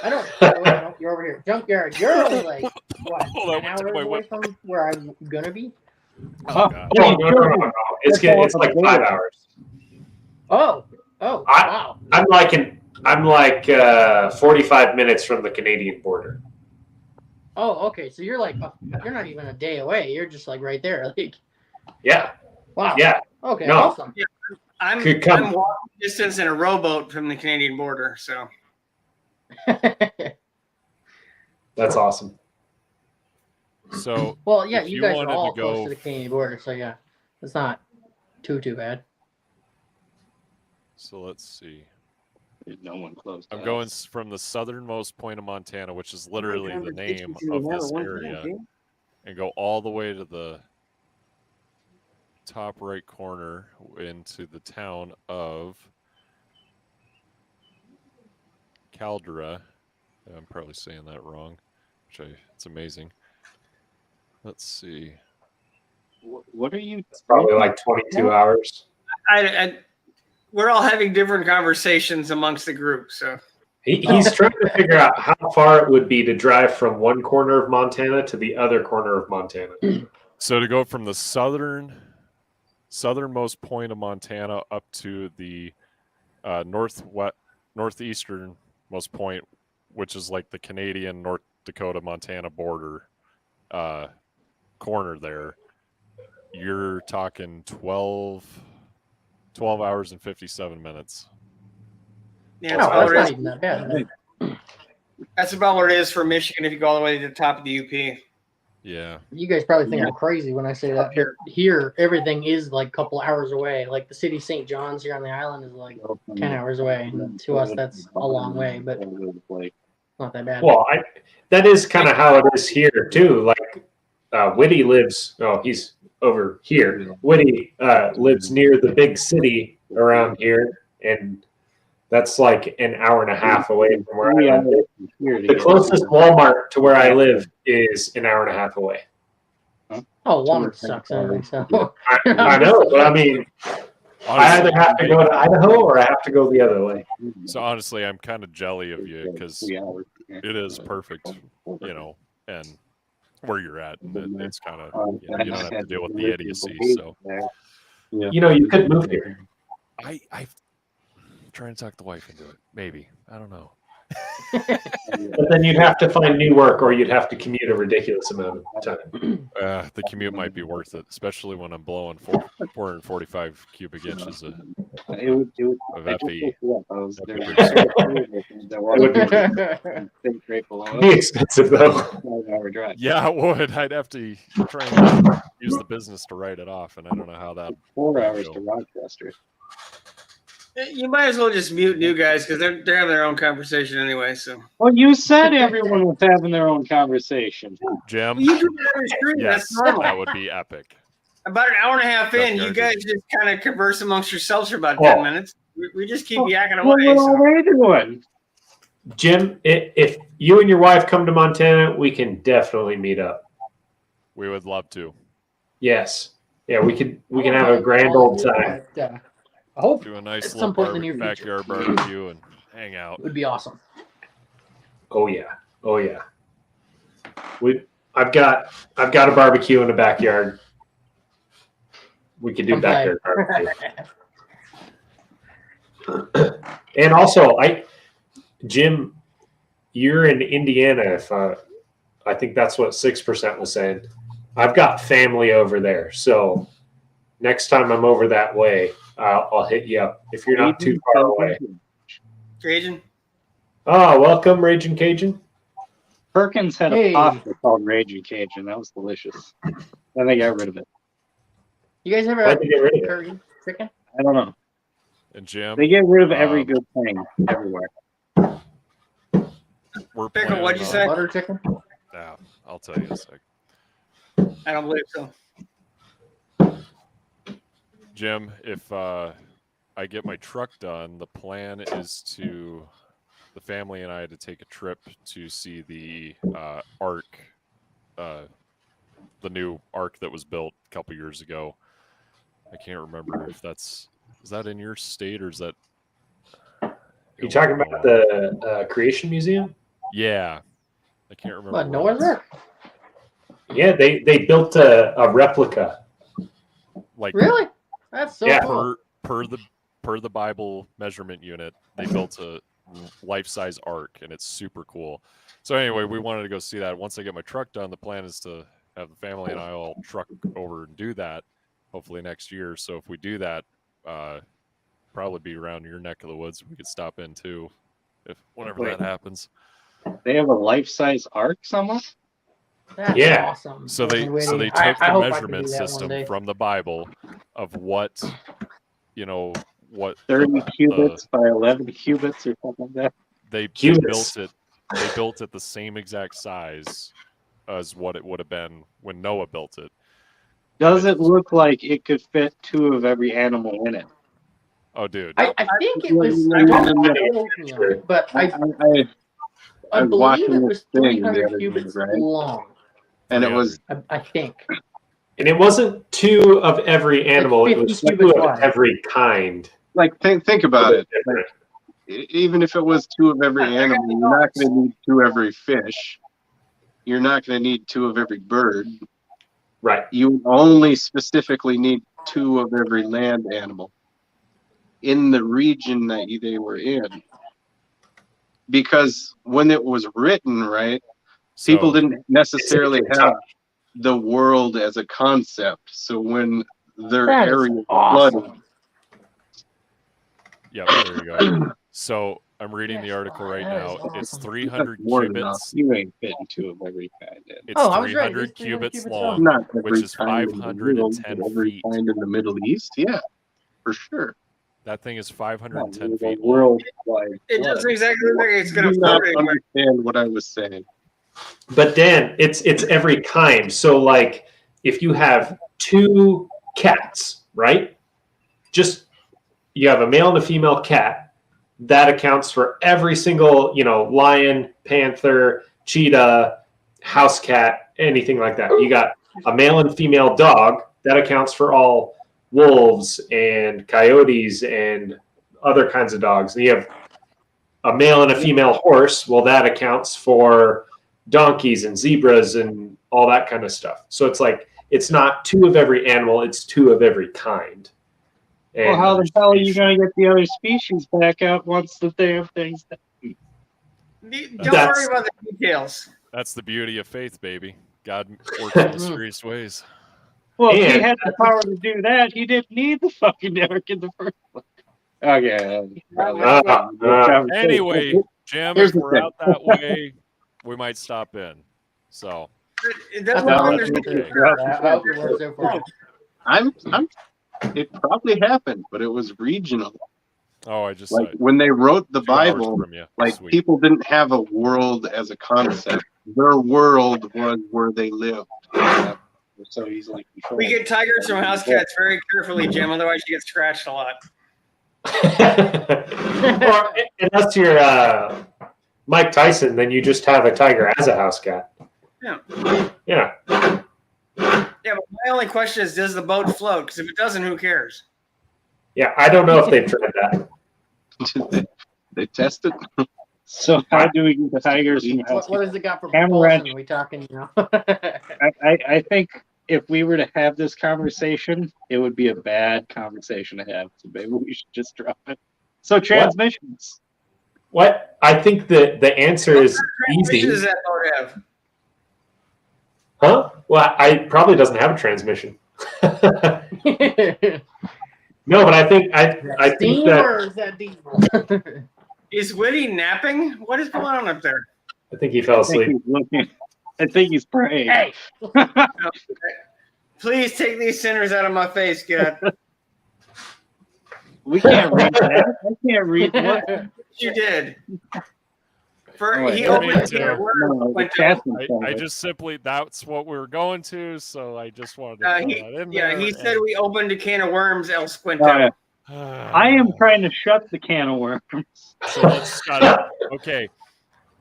I don't. Wait, no, you're over here, Junkyard. You're only like what? Hold on, An went to hour my away whip. from where I'm gonna be. Oh, God. No. It's like 5 hours. Oh, wow. I'm like 45 minutes from the Canadian border. Oh, okay. So you're like, you're not even a day away. You're just like right there. Like, Yeah, wow. yeah. Okay. No. Awesome. I'm Could come. walking distance in a rowboat from the Canadian border. So That's awesome. So Well, yeah, If you you guys are wanted all to close go- to the Canadian border, so yeah, it's not too bad. let's see. There's no one close. to I'm us. going from the southernmost point of Montana, which is literally the name of this area, and go all the way to the top right corner into the town of Caldera. I'm probably saying that wrong, it's amazing. Let's see. What are you? It's probably like 22 hours. We're all having different conversations amongst the group, so He's trying to figure out how far it would be to drive from one corner of Montana to the other corner of Montana. So to go from the southernmost point of Montana up to the northeasternmost point, which is like the Canadian North Dakota Montana border corner there, you're talking 12 hours and 57 minutes. yeah, Oh, that's not even that bad. that's about what it is for Michigan if you go all the way to the top of the UP. Yeah. You guys probably think I'm crazy when I say that. But here, everything is like a couple hours away. Like the city of St. John's here on the island is like 10 hours away. And to us, that's a long way, but not that bad. Well, that is kind of how it is here too. Like Whitty lives. Oh, he's over here. Whitty lives near the big city around here, and that's like an hour and a half away from where I live. The closest Walmart to where I live is an hour and a half away. Oh, Walmart sucks anyway. So I know, but I mean, I either have to go to Idaho or I have to go the other way. So honestly, I'm kind of jelly of you because it is perfect, and where you're at, and it's kind of you don't have to deal with the idiocy. So You could move here. I trying to talk the wife into it. Maybe, I don't know. But then you'd have to find new work, or you'd have to commute a ridiculous amount of time. The commute might be worth it, especially when I'm blowing 445 cubic inches of FE. It'd be expensive though. Yeah, it would. I'd have to try and use the business to write it off, and I don't know how that. 4 hours to Rochester. You might as well just mute new guys because they're having their own conversation anyway. So Well, you said everyone was having their own conversation. Jim, you do it every stream. yes, That's normal. that would be epic. About an hour and a half in, you guys just kind of converse amongst yourselves for about 10 minutes. We just keep yakking away. What are they doing? Jim, if you and your wife come to Montana, we can definitely meet up. We would love to. Yes. Yeah, we can have a grand old time. I hope Do a nice at some little point in the near backyard future. barbecue and hang out. It would be awesome. Oh yeah. I've got a barbecue in the backyard. We could do backyard barbecue. And also, Jim, you're in Indiana. If I think that's what 6% was saying. I've got family over there, so next time I'm over that way, I'll hit you up if you're not too far away. Cajun? Oh, welcome, Raging Cajun. Perkins had a pasta called Raging Cajun. That was delicious. Then they got rid of it. You guys ever Why'd had they get rid of it? curry chicken? I don't know. And Jim, They get rid of every good thing everywhere. we're Pickle, planning what'd you on- say? Butter chicken? Yeah, I'll tell you in a sec. I don't believe so. Jim, if I get my truck done, the plan is the family and I to take a trip to see the Ark, the new Ark that was built a couple years ago. I can't remember if is that in your state or is that? You talking about the Creation Museum? Yeah, I can't remember. What, Noah's Ark? Yeah, they built a replica. Like Really? That's so cool. per the Bible measurement unit, they built a life-size Ark, and it's super cool. So anyway, we wanted to go see that. Once I get my truck done, the plan is to have the family and I all truck over and do that, hopefully next year. So if we do that, probably be around your neck of the woods. We could stop in too, whenever that happens. They have a life-size ark somewhere? That's Yeah. awesome. So they Wait, took I the hope I can measurement do that one system day. from the Bible of what 30 cubits by 11 cubits or something like that? they Cubits. built it. They built it the same exact size as what it would have been when Noah built it. Does it look like it could fit 2 of every animal in it? Oh, dude. I think it was. I- Don't quote me on it, but I was believe watching it this was thing the 300 other day, cubits right? long. And it was I think. And it wasn't 2 of every animal; it 50 was 2 cubits of wide. every kind. like think about it. Different. Like, even if it was 2 of every animal, you're not going to need 2 of every fish. You're not going to need 2 of every bird. Right. You only specifically need 2 of every land animal in the region that they were in. Because when it was written, right, people So, didn't necessarily It's have the world as a concept. So when their That is area awesome. flooded, yep, there you go. So I'm reading the article right That is now. It's awesome. 300 more than enough. cubits. You ain't fitting 2 of every kind in. It's Oh, I was right. 300 It's 300 cubits cubits long, Not every which is kind in the world, 510 but every feet. kind in the Middle East, yeah, for sure. That thing is 510 The feet long. worldwide It flood. doesn't exactly look like it's going Do to not float anywhere. understand what I was saying. But Dan, it's every kind. So like if you have 2 cats, right? Just you have a male and a female cat, that accounts for every single, lion, panther, cheetah, house cat, anything like that. You got a male and female dog, that accounts for all wolves and coyotes and other kinds of dogs. And you have a male and a female horse, well, that accounts for donkeys and zebras and all that kind of stuff. So it's like it's not 2 of every animal, it's 2 of every kind. And Well, how the hell are you going to get the other species back out once the damn thing's done? Don't worry about the details. That's the beauty of faith, baby. God works in mysterious ways. Well, if he And- had the power to do that, he didn't need the fucking ark in the first place. Okay. Anyway, Jim, Here's if the we're thing. out that way, we might stop in. So It That's doesn't No, look like what there's I'm any saying. I hope it works out for you. I'm it probably happened, but it was regional. oh, I just Like saw when they wrote the 2 hours Bible, from you. like Sweet. people didn't have a world as a concept. Their world was where they lived. So easily controlled. We get tigers from house cats very carefully, Jim. Otherwise, you get scratched a lot. Or unless you're Mike Tyson, then you just have a tiger as a house cat. Yeah. Yeah. Yeah, but my only question is, does the boat float? Because if it doesn't, who cares? Yeah, I don't know if they've tried that. They tested. So how do we get the tigers from house? What has it got for Camera propulsion? wrench. We talking, I think if we were to have this conversation, it would be a bad conversation to have. So maybe we should just drop it. So transmissions. What? I think the answer is Transmission easy. does that boat have? Huh? Well, I probably doesn't have a transmission. No, but I think think Steam that or is that diesel? Is Woody napping? What is going on up there? I think he fell I think asleep. he's looking. I think he's praying. Hey, Please take these sinners out of my face, God. We can't read that. I can't read what. You did. Oh, He wait, opened me a too. can of worms. No, the went captain I said it. just simply, that's what we were going to, so I just wanted to throw that in there. he said we opened a can of worms, El Squinto. Oh, yeah. and- I am trying to shut the can of worms. So let's start. Okay.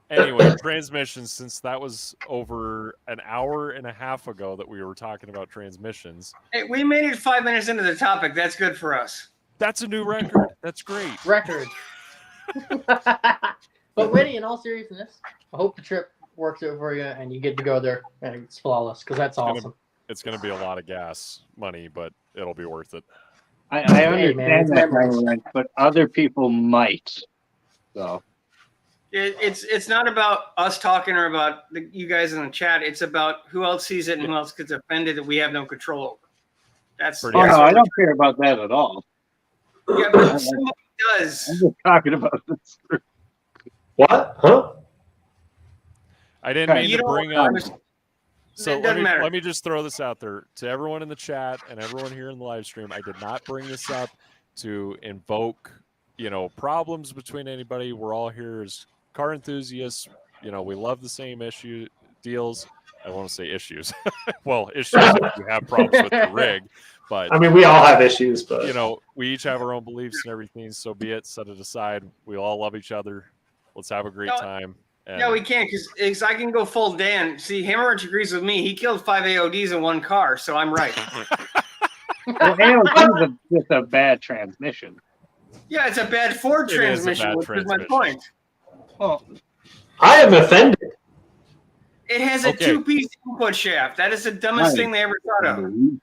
Anyway, transmissions, since that was over an hour and a half ago that we were talking about transmissions, Hey, we made it 5 minutes into the topic. That's good for us. that's a new record. That's great. record. But Winnie, in all seriousness, I hope the trip works out for you and you get to go there and it's flawless because that's awesome. It's going to be a lot of gas money, but it'll be worth it. I Hey, man, understand it's that, memories. Cameron, but other people might. So It's not about us talking or about you guys in the chat. It's about who else sees it and who else gets offended that we have no control over. That's Pretty oh that's no, what I we're don't care about that at all. Yeah, but somebody does. I'm just talking about this. What? Huh? I didn't Okay. mean You to don't- bring I up. was- So it doesn't matter. let me just throw this out there to everyone in the chat and everyone here in the live stream. I did not bring this up to invoke, problems between anybody. We're all here as car enthusiasts. We love the same deals. I won't say issues. Well, issues if you have problems with the rig, but I mean, we all have issues, but you know, we each have our own beliefs and everything. So be it. Set it aside. We all love each other. Let's have a great No, time. And Yeah, we can because I can go full Dan. See, Hammerich agrees with me. He killed 5 AODs in one car, so I'm right. Well, AOT is just a bad transmission. Yeah, it's a bad Ford It is a transmission, bad which is my transmission. point. Well, I am offended. It has a Okay. 2-piece input shaft. That is the dumbest thing they ever thought of.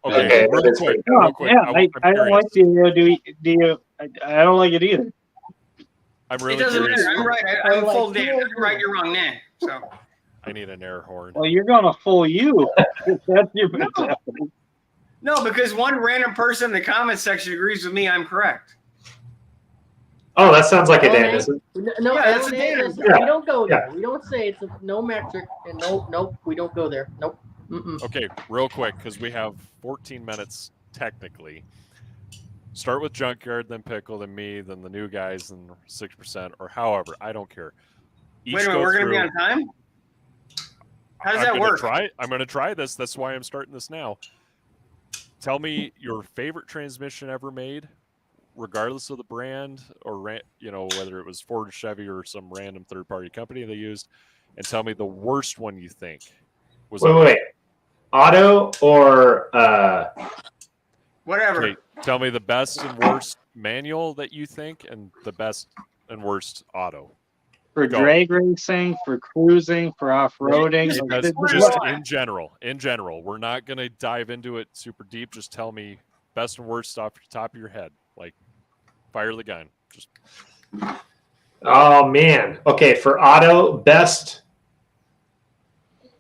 Okay, Okay, real that's quick. pretty Real quick. yeah, I'm I don't curious. like the AOD. I don't like it either. I'm It really doesn't curious. matter. I'm right. I'm Like, full Dan. cool. You're right. You're wrong. Nah. So I need an air horn. Well, you're gonna fool you. That's your mentality. no, because one random person in the comment section agrees with me. I'm correct. Oh, that sounds like a Dan, LNA? isn't No, Yeah, that's a LNA, Dan. listen, Yeah, we don't go there. We don't say it's a no metric, and nope, we don't go there. Nope. Mm-mm. Okay, real quick, because we have 14 minutes technically. Start with Junkyard, then Pickle, then me, then the new guys, and 6%, or however. I don't care. Each Wait a minute. go We're going to be through- on time? How does I'm that gonna work? I'm going to try this. That's why I'm starting this now. Tell me your favorite transmission ever made, regardless of the brand or you know, whether it was Ford or Chevy or some random third-party company they used, and tell me the worst one you think was. wait. Auto or Whatever. Okay, tell me the best and worst manual that you think, and the best and worst auto. For Go. drag racing, for cruising, for off-roading. Just- like, Just, Just- just Why? in general. In general, we're not going to dive into it super deep. Just tell me best and worst off the top of your head. Like, fire the gun. Just oh man. Okay, for auto, best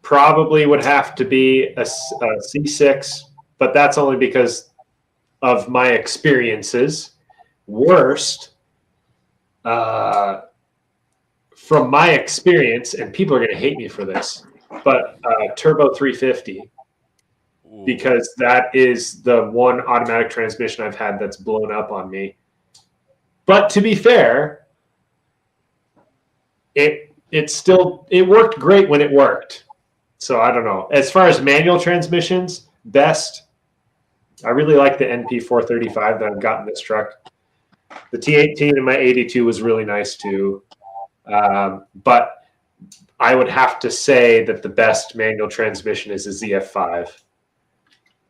probably would have to be a C6, but that's only because of my experiences. Worst, from my experience, and people are going to hate me for this, but Turbo 350, ooh. because that is the one automatic transmission I've had that's blown up on me. But to be fair, it worked great when it worked. So I don't know. As far as manual transmissions, best, I really like the NP435 that I've got in this truck. The T18 in my 82 was really nice too. But I would have to say that the best manual transmission is a ZF5.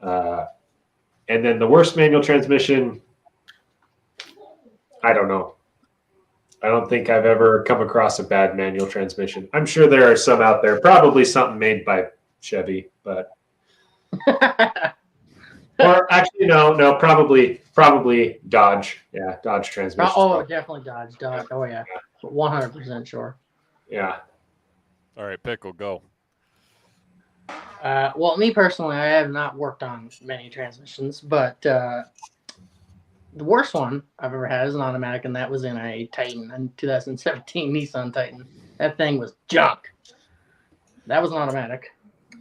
And then the worst manual transmission, I don't know. I don't think I've ever come across a bad manual transmission. I'm sure there are some out there, probably something made by Chevy, but or actually no, probably Dodge. Yeah, Dodge transmission. Oh, definitely Dodge. Oh yeah, 100% sure. Yeah. All right, Pickle, go. Well, me personally, I have not worked on many transmissions, but the worst one I've ever had is an automatic, and that was in a Titan, in 2017 Nissan Titan. That thing was junk. That was an automatic.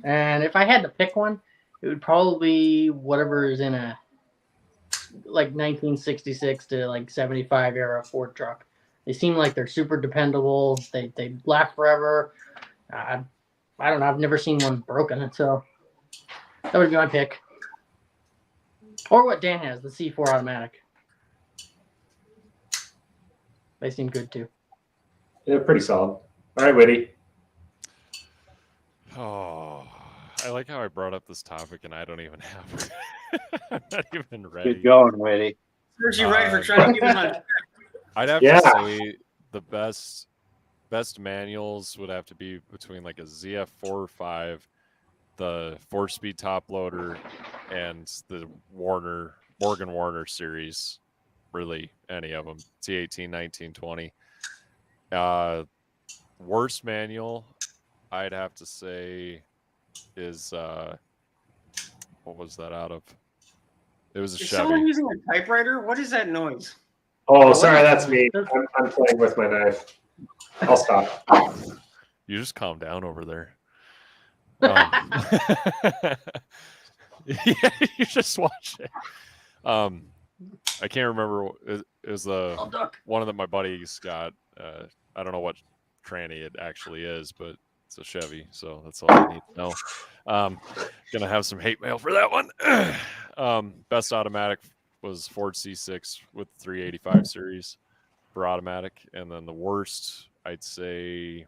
And if I had to pick one, it would probably be whatever is in a like 1966 to like 75 era Ford truck. They seem like they're super dependable. They last forever. I don't know. I've never seen one broken, so that would be my pick. Or what Dan has, the C4 automatic. They seem good too. They're pretty solid. All right, Whitty. Oh, I like how I brought up this topic and I don't even have. I'm not even ready. Good going, Whitty. Serves you right for trying to keep us on. I'd have Yeah. to say the best manuals would have to be between like a ZF4 or 5, the 4-speed top loader, and the Morgan Warner series. Really, any of them. T18, 19, 20. Worst manual, I'd have to say, is what was that out of? It was a Is Chevy. someone using a typewriter? What is that noise? Oh, sorry, that's me. I'm playing with my knife. I'll stop. You just calm down over there. Yeah, you just watch it. I can't remember. It was the Oh, duck. one that my buddy's got. I don't know what tranny it actually is, but It's a Chevy, so that's all I need to know. Gonna have some hate mail for that one. Best automatic was Ford C6 with 385 series for automatic, and then the worst, I'd say,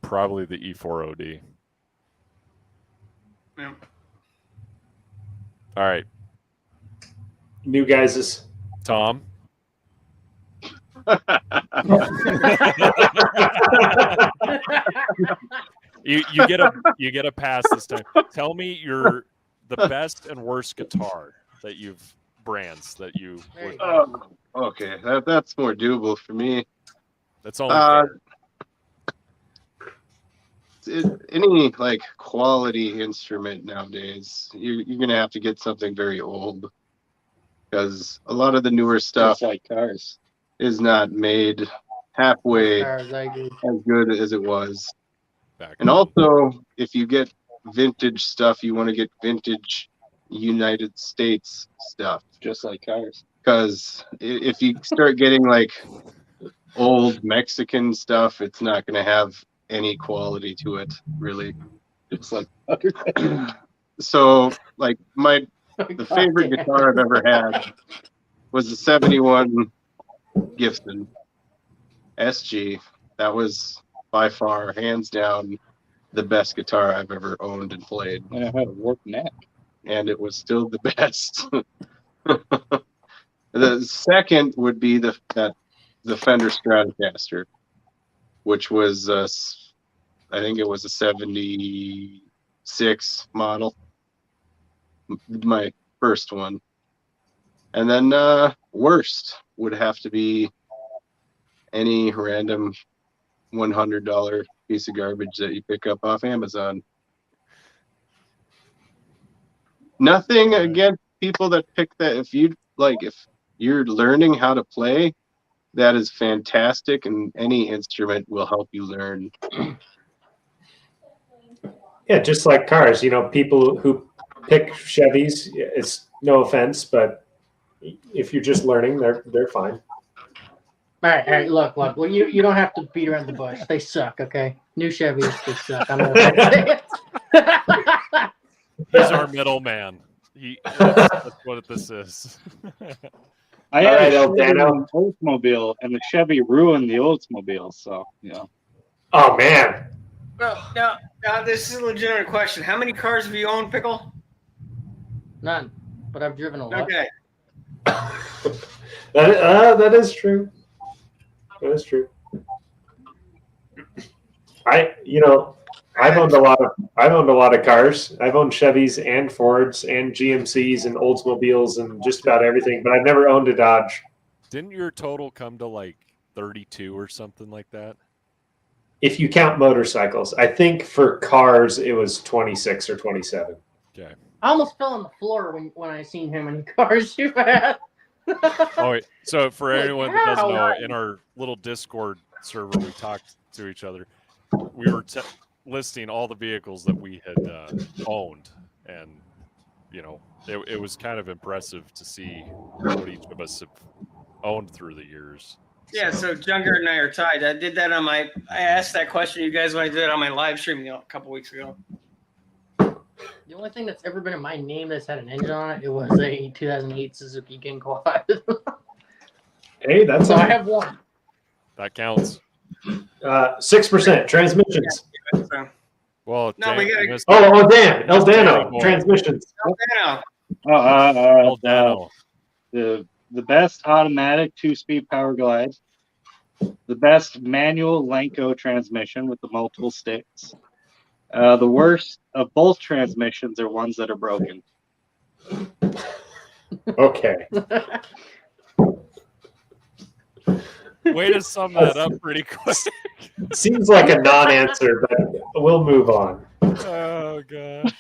probably the E4OD. Yeah. All right, New guys' Tom. You get a pass this time. Tell me the best and worst guitar that you've brands that you There you would, go. Okay, that's more doable for me. that's only fair. Any like quality instrument nowadays, you're gonna have to get something very old, because a lot of the newer stuff Just like cars. is not made halfway Cars, I agree. as good as it was. Back And also, if you get vintage stuff, you want to get vintage United States stuff, Just like cars. because if you start getting like old Mexican stuff, it's not going to have any quality to it, really. Just like So, like the favorite guitar I've ever had was the 71 Gibson SG. That was by far, hands down, the best guitar I've ever owned and played. And it had a warped neck. And it was still the best. The second would be the Fender Stratocaster, which was I think it was a 76 model, my first one. And then worst would have to be any random $100 piece of garbage that you pick up off Amazon. Nothing against people that pick that. If you're learning how to play, that is fantastic, and any instrument will help you learn. Yeah, just like cars, people who pick Chevys, it's no offense, but if you're just learning, they're fine. All right, look. Well, you don't have to beat around the bush. They suck, okay? New Chevys, they suck. I'm not going to say it. He's our middleman. That's what this is. I All had right, a El Dano. Chevy Oldsmobile, and the Chevy ruined the Oldsmobile. So Oh man, Now, this is a legitimate question. How many cars have you owned, Pickle? None, but I've driven a lot. Okay. that is true. That is true. I've owned a lot of cars. I've owned Chevys and Fords and GMCs and Oldsmobiles and just about everything, but I've never owned a Dodge. Didn't your total come to like 32 or something like that? If you count motorcycles, I think for cars it was 26 or 27. Okay. I almost fell on the floor when I seen how many cars you had. Oh, wait. So for Like, anyone that doesn't know, how? in our little Discord server, we talked to each other. We were listing all the vehicles that we had owned, and it was kind of impressive to see what each of us have owned through the years. Yeah, so Junker and I are tied. I did that I asked that question you guys when I did it on my live stream a couple weeks ago. The only thing that's ever been in my name that's had an engine on it was a 2008 Suzuki King Quad. Hey, that's So all. I have one. That counts. 6% transmissions. So, Well, No, we gotta- missed Oh, Dan, El Dano, Boy. transmissions. now, El Dano. the best automatic 2-speed power glide, the best manual Lenco transmission with the multiple sticks. The worst of both transmissions are ones that are broken. Okay. Way to sum that up pretty quick. Seems like a non-answer, but we'll move on. Oh gosh.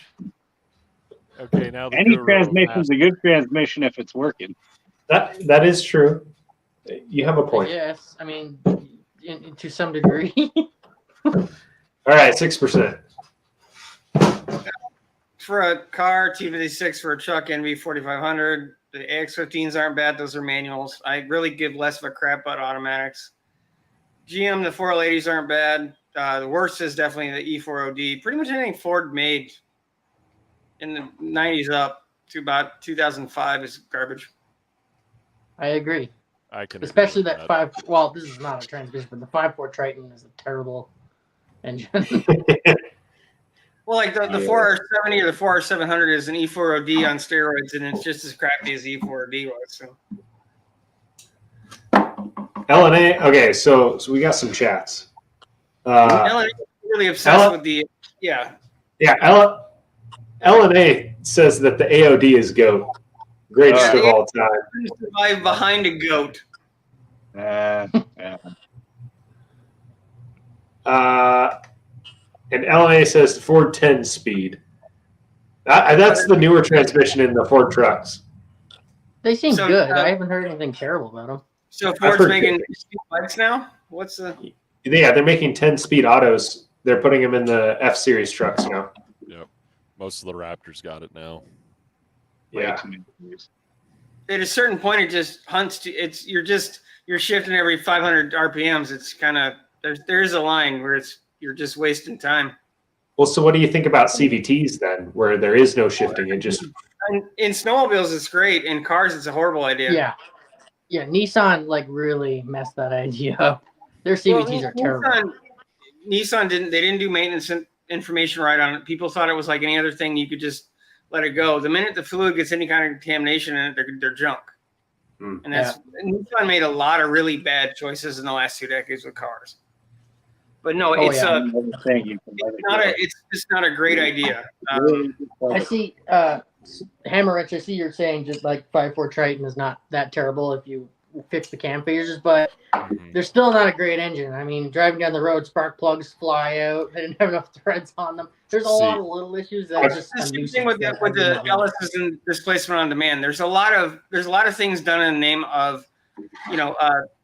Okay, now the Any guru transmission's a good transmission if it's working. That is true. You have a point. Yes, I mean, to some degree. All right, 6%. for a car, T56 for a truck, NV 4500. The AX15s aren't bad. Those are manuals. I really give less of a crap about automatics. GM, the 4L80s aren't bad. The worst is definitely the E4OD. Pretty much anything Ford made in the 90s up to about 2005 is garbage. I agree. I can Especially agree that with 5. Well, this is not a transmission, but the 5.4 Triton is a terrible engine. Well, like the 4R70 or the 4R700 is an E4OD on steroids, and it's just as crappy as the E4OD was. So. LNA. Okay, so we got some chats. LNA is really obsessed with the Yeah, LNA says that the AOD is GOAT. Greatest of all time. Survive behind a goat. Yeah. And LNA says Ford 10 speed. That's the newer transmission in the Ford trucks. They seem So, good. I haven't heard anything terrible about them. So Ford's making bikes now? What's the? Yeah, they're making 10-speed autos. They're putting them in the F-Series trucks now. Yep. Most of the Raptors got it now. Yeah. At a certain point, it just hunts to. You're shifting every 500 RPMs. It's kind of there is a line where you're just wasting time. Well, so what do you think about CVTs then, where there is no shifting? It just in snowmobiles, it's great. In cars, it's a horrible idea. Yeah. Nissan really messed that idea up. Their CVTs are terrible. Nissan didn't do maintenance information right on it. People thought it was like any other thing. You could just let it go. The minute the fluid gets any kind of contamination in it, they're junk. And Nissan made a lot of really bad choices in the last 2 decades with cars. But no, it's just not a great idea. I see, Hammerich, I see you're saying just like 5.4 Triton is not that terrible if you fix the cam figures, but they're still not a great engine. I mean, driving down the road, spark plugs fly out. They didn't have enough threads on them. There's a lot of little issues that are just the same thing with the LSs and displacement on demand. There's a lot of things done in the name of,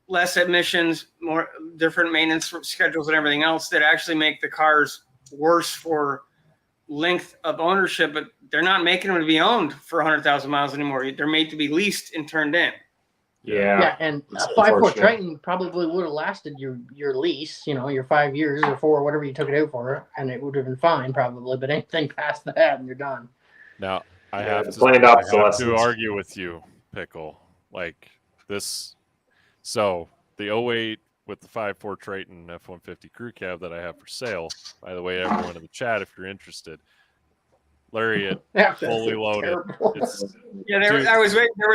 less emissions, more different maintenance schedules and everything else that actually make the cars worse for length of ownership, but they're not making them to be owned for 100,000 miles anymore. They're made to be leased and turned in. Yeah, and a 5.4 Triton probably would have lasted your lease, your 5 years or 4, whatever you took it out for, and it would have been fine probably, but anything past that and you're done. Now, I have to argue with you, Pickle. Like this, so the 08 with the 5.4 Triton F-150 crew cab that I have for sale, by the way, everyone in the chat, if you're interested, Lariat, fully loaded. There was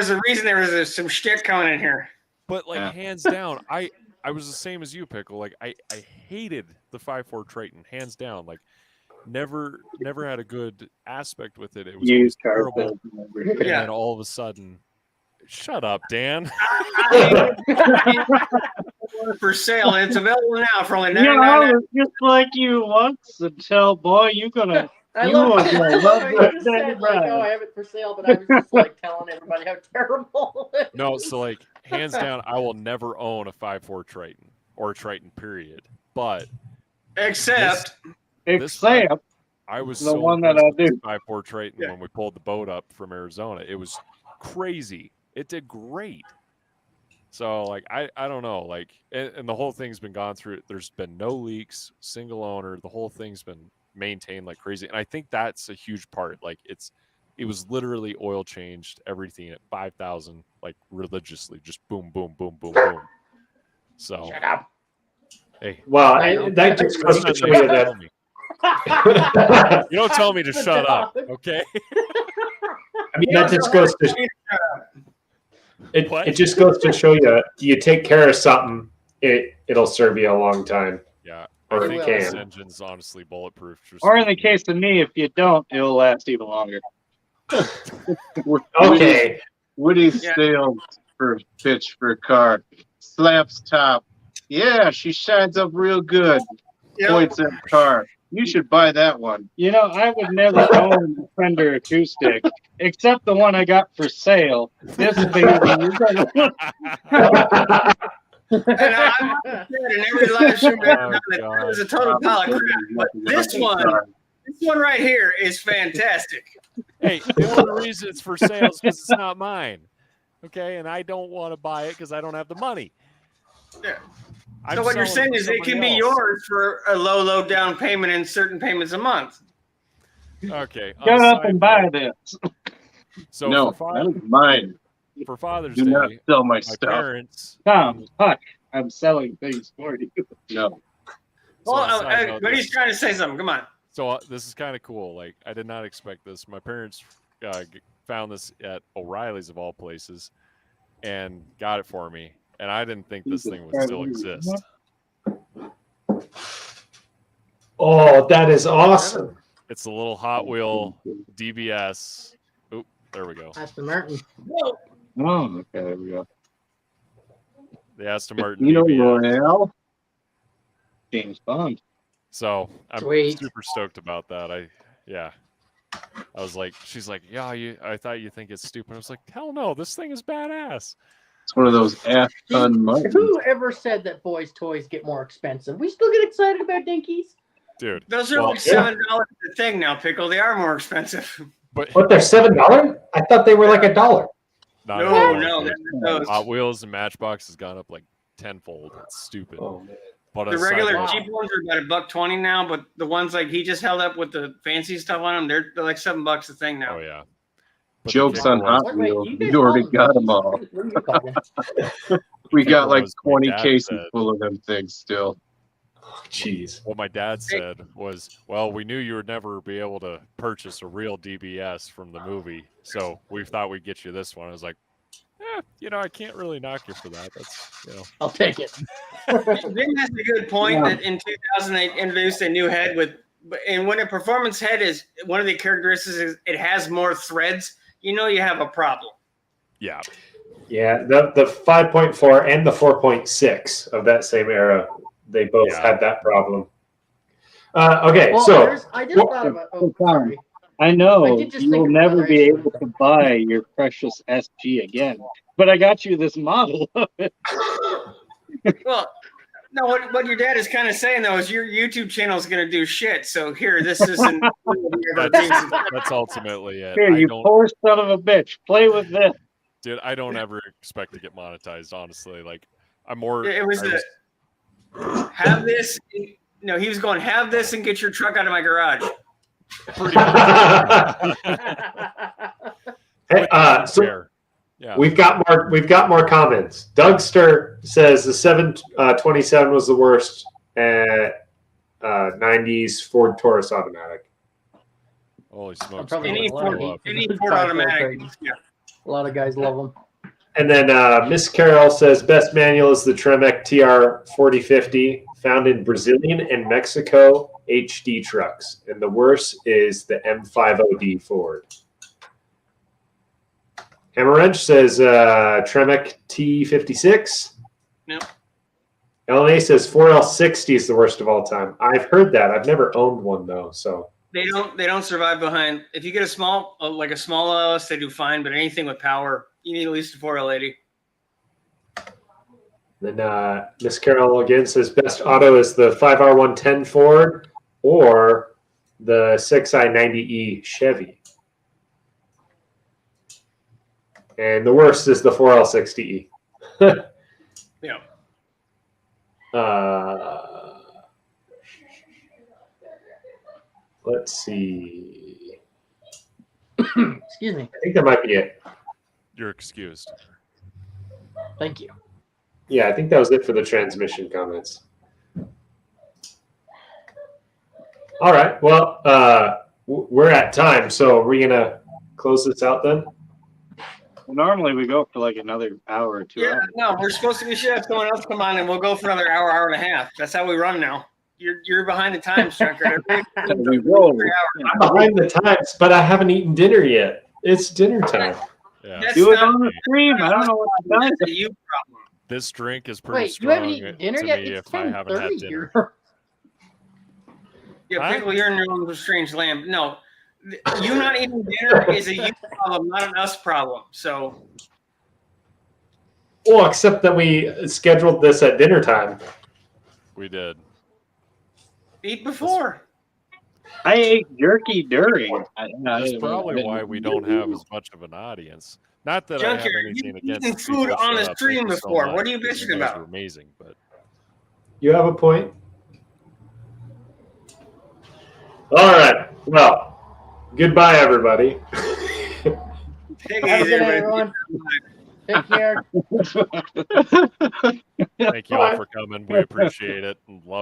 a reason there was some shit coming in here. But hands down, I was the same as you, Pickle. Like I hated the 5.4 Triton, hands down. Like never had a good aspect with it. It was terrible. And then all of a sudden, shut up, Dan. For sale, and it's available now for only $99. I was just like you once until you're gonna. I love I have it for sale, but I was just telling everybody how terrible it is. No, so hands down, I will never own a 5.4 Triton or a Triton period. But except I was the one that I do 5.4 Triton when we pulled the boat up from Arizona. It was crazy. It did great. So I don't know, and the whole thing's been gone through. There's been no leaks, single owner. The whole thing's been maintained like crazy, and I think that's a huge part. It was literally oil changed, everything at 5,000, religiously, just boom, boom, boom, boom, boom. So shut up. Hey, well, that just goes to show you that you don't tell me to shut up, okay? I mean, that just goes to it just goes to show you take care of something, it'll serve you a long time. Yeah. Or I if you think can. this engine's honestly bulletproof. Or in the case of me, if you don't, it'll last even longer. Okay. Woody sales for pitch for car. Slaps top. Yeah, she shines up real good. Points at car. You should buy that one. I would never own a Fender acoustic, except the one I got for sale. This baby, And I'm in every live stream it was a total pile of crap. But this one right here is fantastic. Hey, the only reason it's for sale is because it's not mine. Okay, and I don't want to buy it because I don't have the money. Yeah. So what you're saying is it can be yours for a low down payment and certain payments a month. Okay. Shut up and buy this. So No, that is mine. for Father's Do Day, not sell my my stuff. parents. Tom, hush. I'm selling things for you. No. Well, but he's trying to say something. Come on. So this is kind of cool. Like, I did not expect this. My parents found this at O'Reilly's of all places, and got it for me. And I didn't think this thing would still exist. Oh, that is awesome. It's a little Hot Wheel DBS. Oop, there we go. Aston Martin. Oh, okay, there we go. The Aston Martin You know, DBS. Royale. James Bond. So I'm Sweet. super stoked about that. I was like, she's like, yeah, I thought you think it's stupid. I was like, hell no, this thing is badass. It's one of those ass-ton monkeys. Who ever said that boys' toys get more expensive? We still get excited about dinkies. Dude. Those are like $7 a thing now, Pickle. They are more expensive. But What, they're $7? I thought they were like $1. not No, anymore, no, dude. those. Hot Wheels and Matchbox has gone up like tenfold. It's stupid. Oh, man. But The aside regular from- cheap ones are about $1.20 now, but the ones like he just held up with the fancy stuff on them, they're like $7 a thing now. Oh yeah. But Jokes the on kicker was- Hot Wait, Wheels. you guys You already call got them them all. What do you call them? We got kicker like was my 20 dad cases said- full of them things still. Jeez. What my dad said was, well, we knew you would never be able to purchase a real DBS from the movie, so we thought we'd get you this one. I was like, I can't really knock you for that. That's, I'll take it. Jim has a good point that in 2000 they introduced a new head and when a performance head is one of the characteristics is it has more threads, you have a problem. yeah. Yeah, the 5.4 and the 4.6 of that same era, they both Yeah. had that problem. Okay, Well, so I just thought about. Oh, sorry. I know I did just you will think of never another be issue. able to buy your precious SG again, but I got you this model of it. Well, no, what your dad is kind of saying though is your YouTube channel is going to do shit. So here, this isn't. That's ultimately it. Here, I you don't, poor son of a bitch. Play with this. dude, I don't ever expect to get monetized, honestly. Like, I'm more. It was have this. No, he was going have this and get your truck out of my garage. pretty much. hey, so Fair. Yeah. we've got more comments. Dougster says the 727 was the worst at 90s Ford Taurus automatic. Holy smokes. probably Any a lot of Ford, heat. any Ford automatic. Yeah. A lot of guys love them. And then Miss Carol says best manual is the Tremec TR 4050, found in Brazilian and Mexico HD trucks, and the worst is the M50D Ford. Hammerwrench says Tremec T56. Nope. LNA says 4L60 is the worst of all time. I've heard that. I've never owned one though. So They don't survive behind. If you get a small LS, they do fine. But anything with power, you need at least a 4L80. then Miss Carol again says best auto is the 5R110 Ford or the 6i90E Chevy. And the worst is the 4L60E. Yeah. Let's see. Excuse me. I think that might be it. You're excused. Thank you. Yeah, I think that was it for the transmission comments. All right. Well, we're at time, so are we gonna close this out then? Well, normally we go for like another hour or 2 Yeah, hours. no, we should have someone else come on and we'll go for another hour and a half. That's how we run now. You're behind the times, Junker. We roll. I'm behind the times, but I haven't eaten dinner yet. It's dinner time. Yeah. That's Do it not- on the stream. I don't know what to tell you. That's a you problem. This drink is pretty Wait, you strong haven't eaten dinner to yet? me It's if I haven't had 10:30 dinner. here. Yeah, Huh? Pickle, you're in your own strange land. No, you not eating dinner is a you problem, not an us problem. So Well, except that we scheduled this at dinner time. We did. eat before. I ate jerky during. That's probably why we don't have as much of an audience. Not that I have Junkyard, anything you've against eaten the people food on showing the up. stream Thank you so before. much, What are you because bitching guys about? are amazing, but You have a point. All right. Well, goodbye, everybody. Take it Have a easy, good night, everybody. everyone. Take care. Thank you all for coming. We appreciate it and love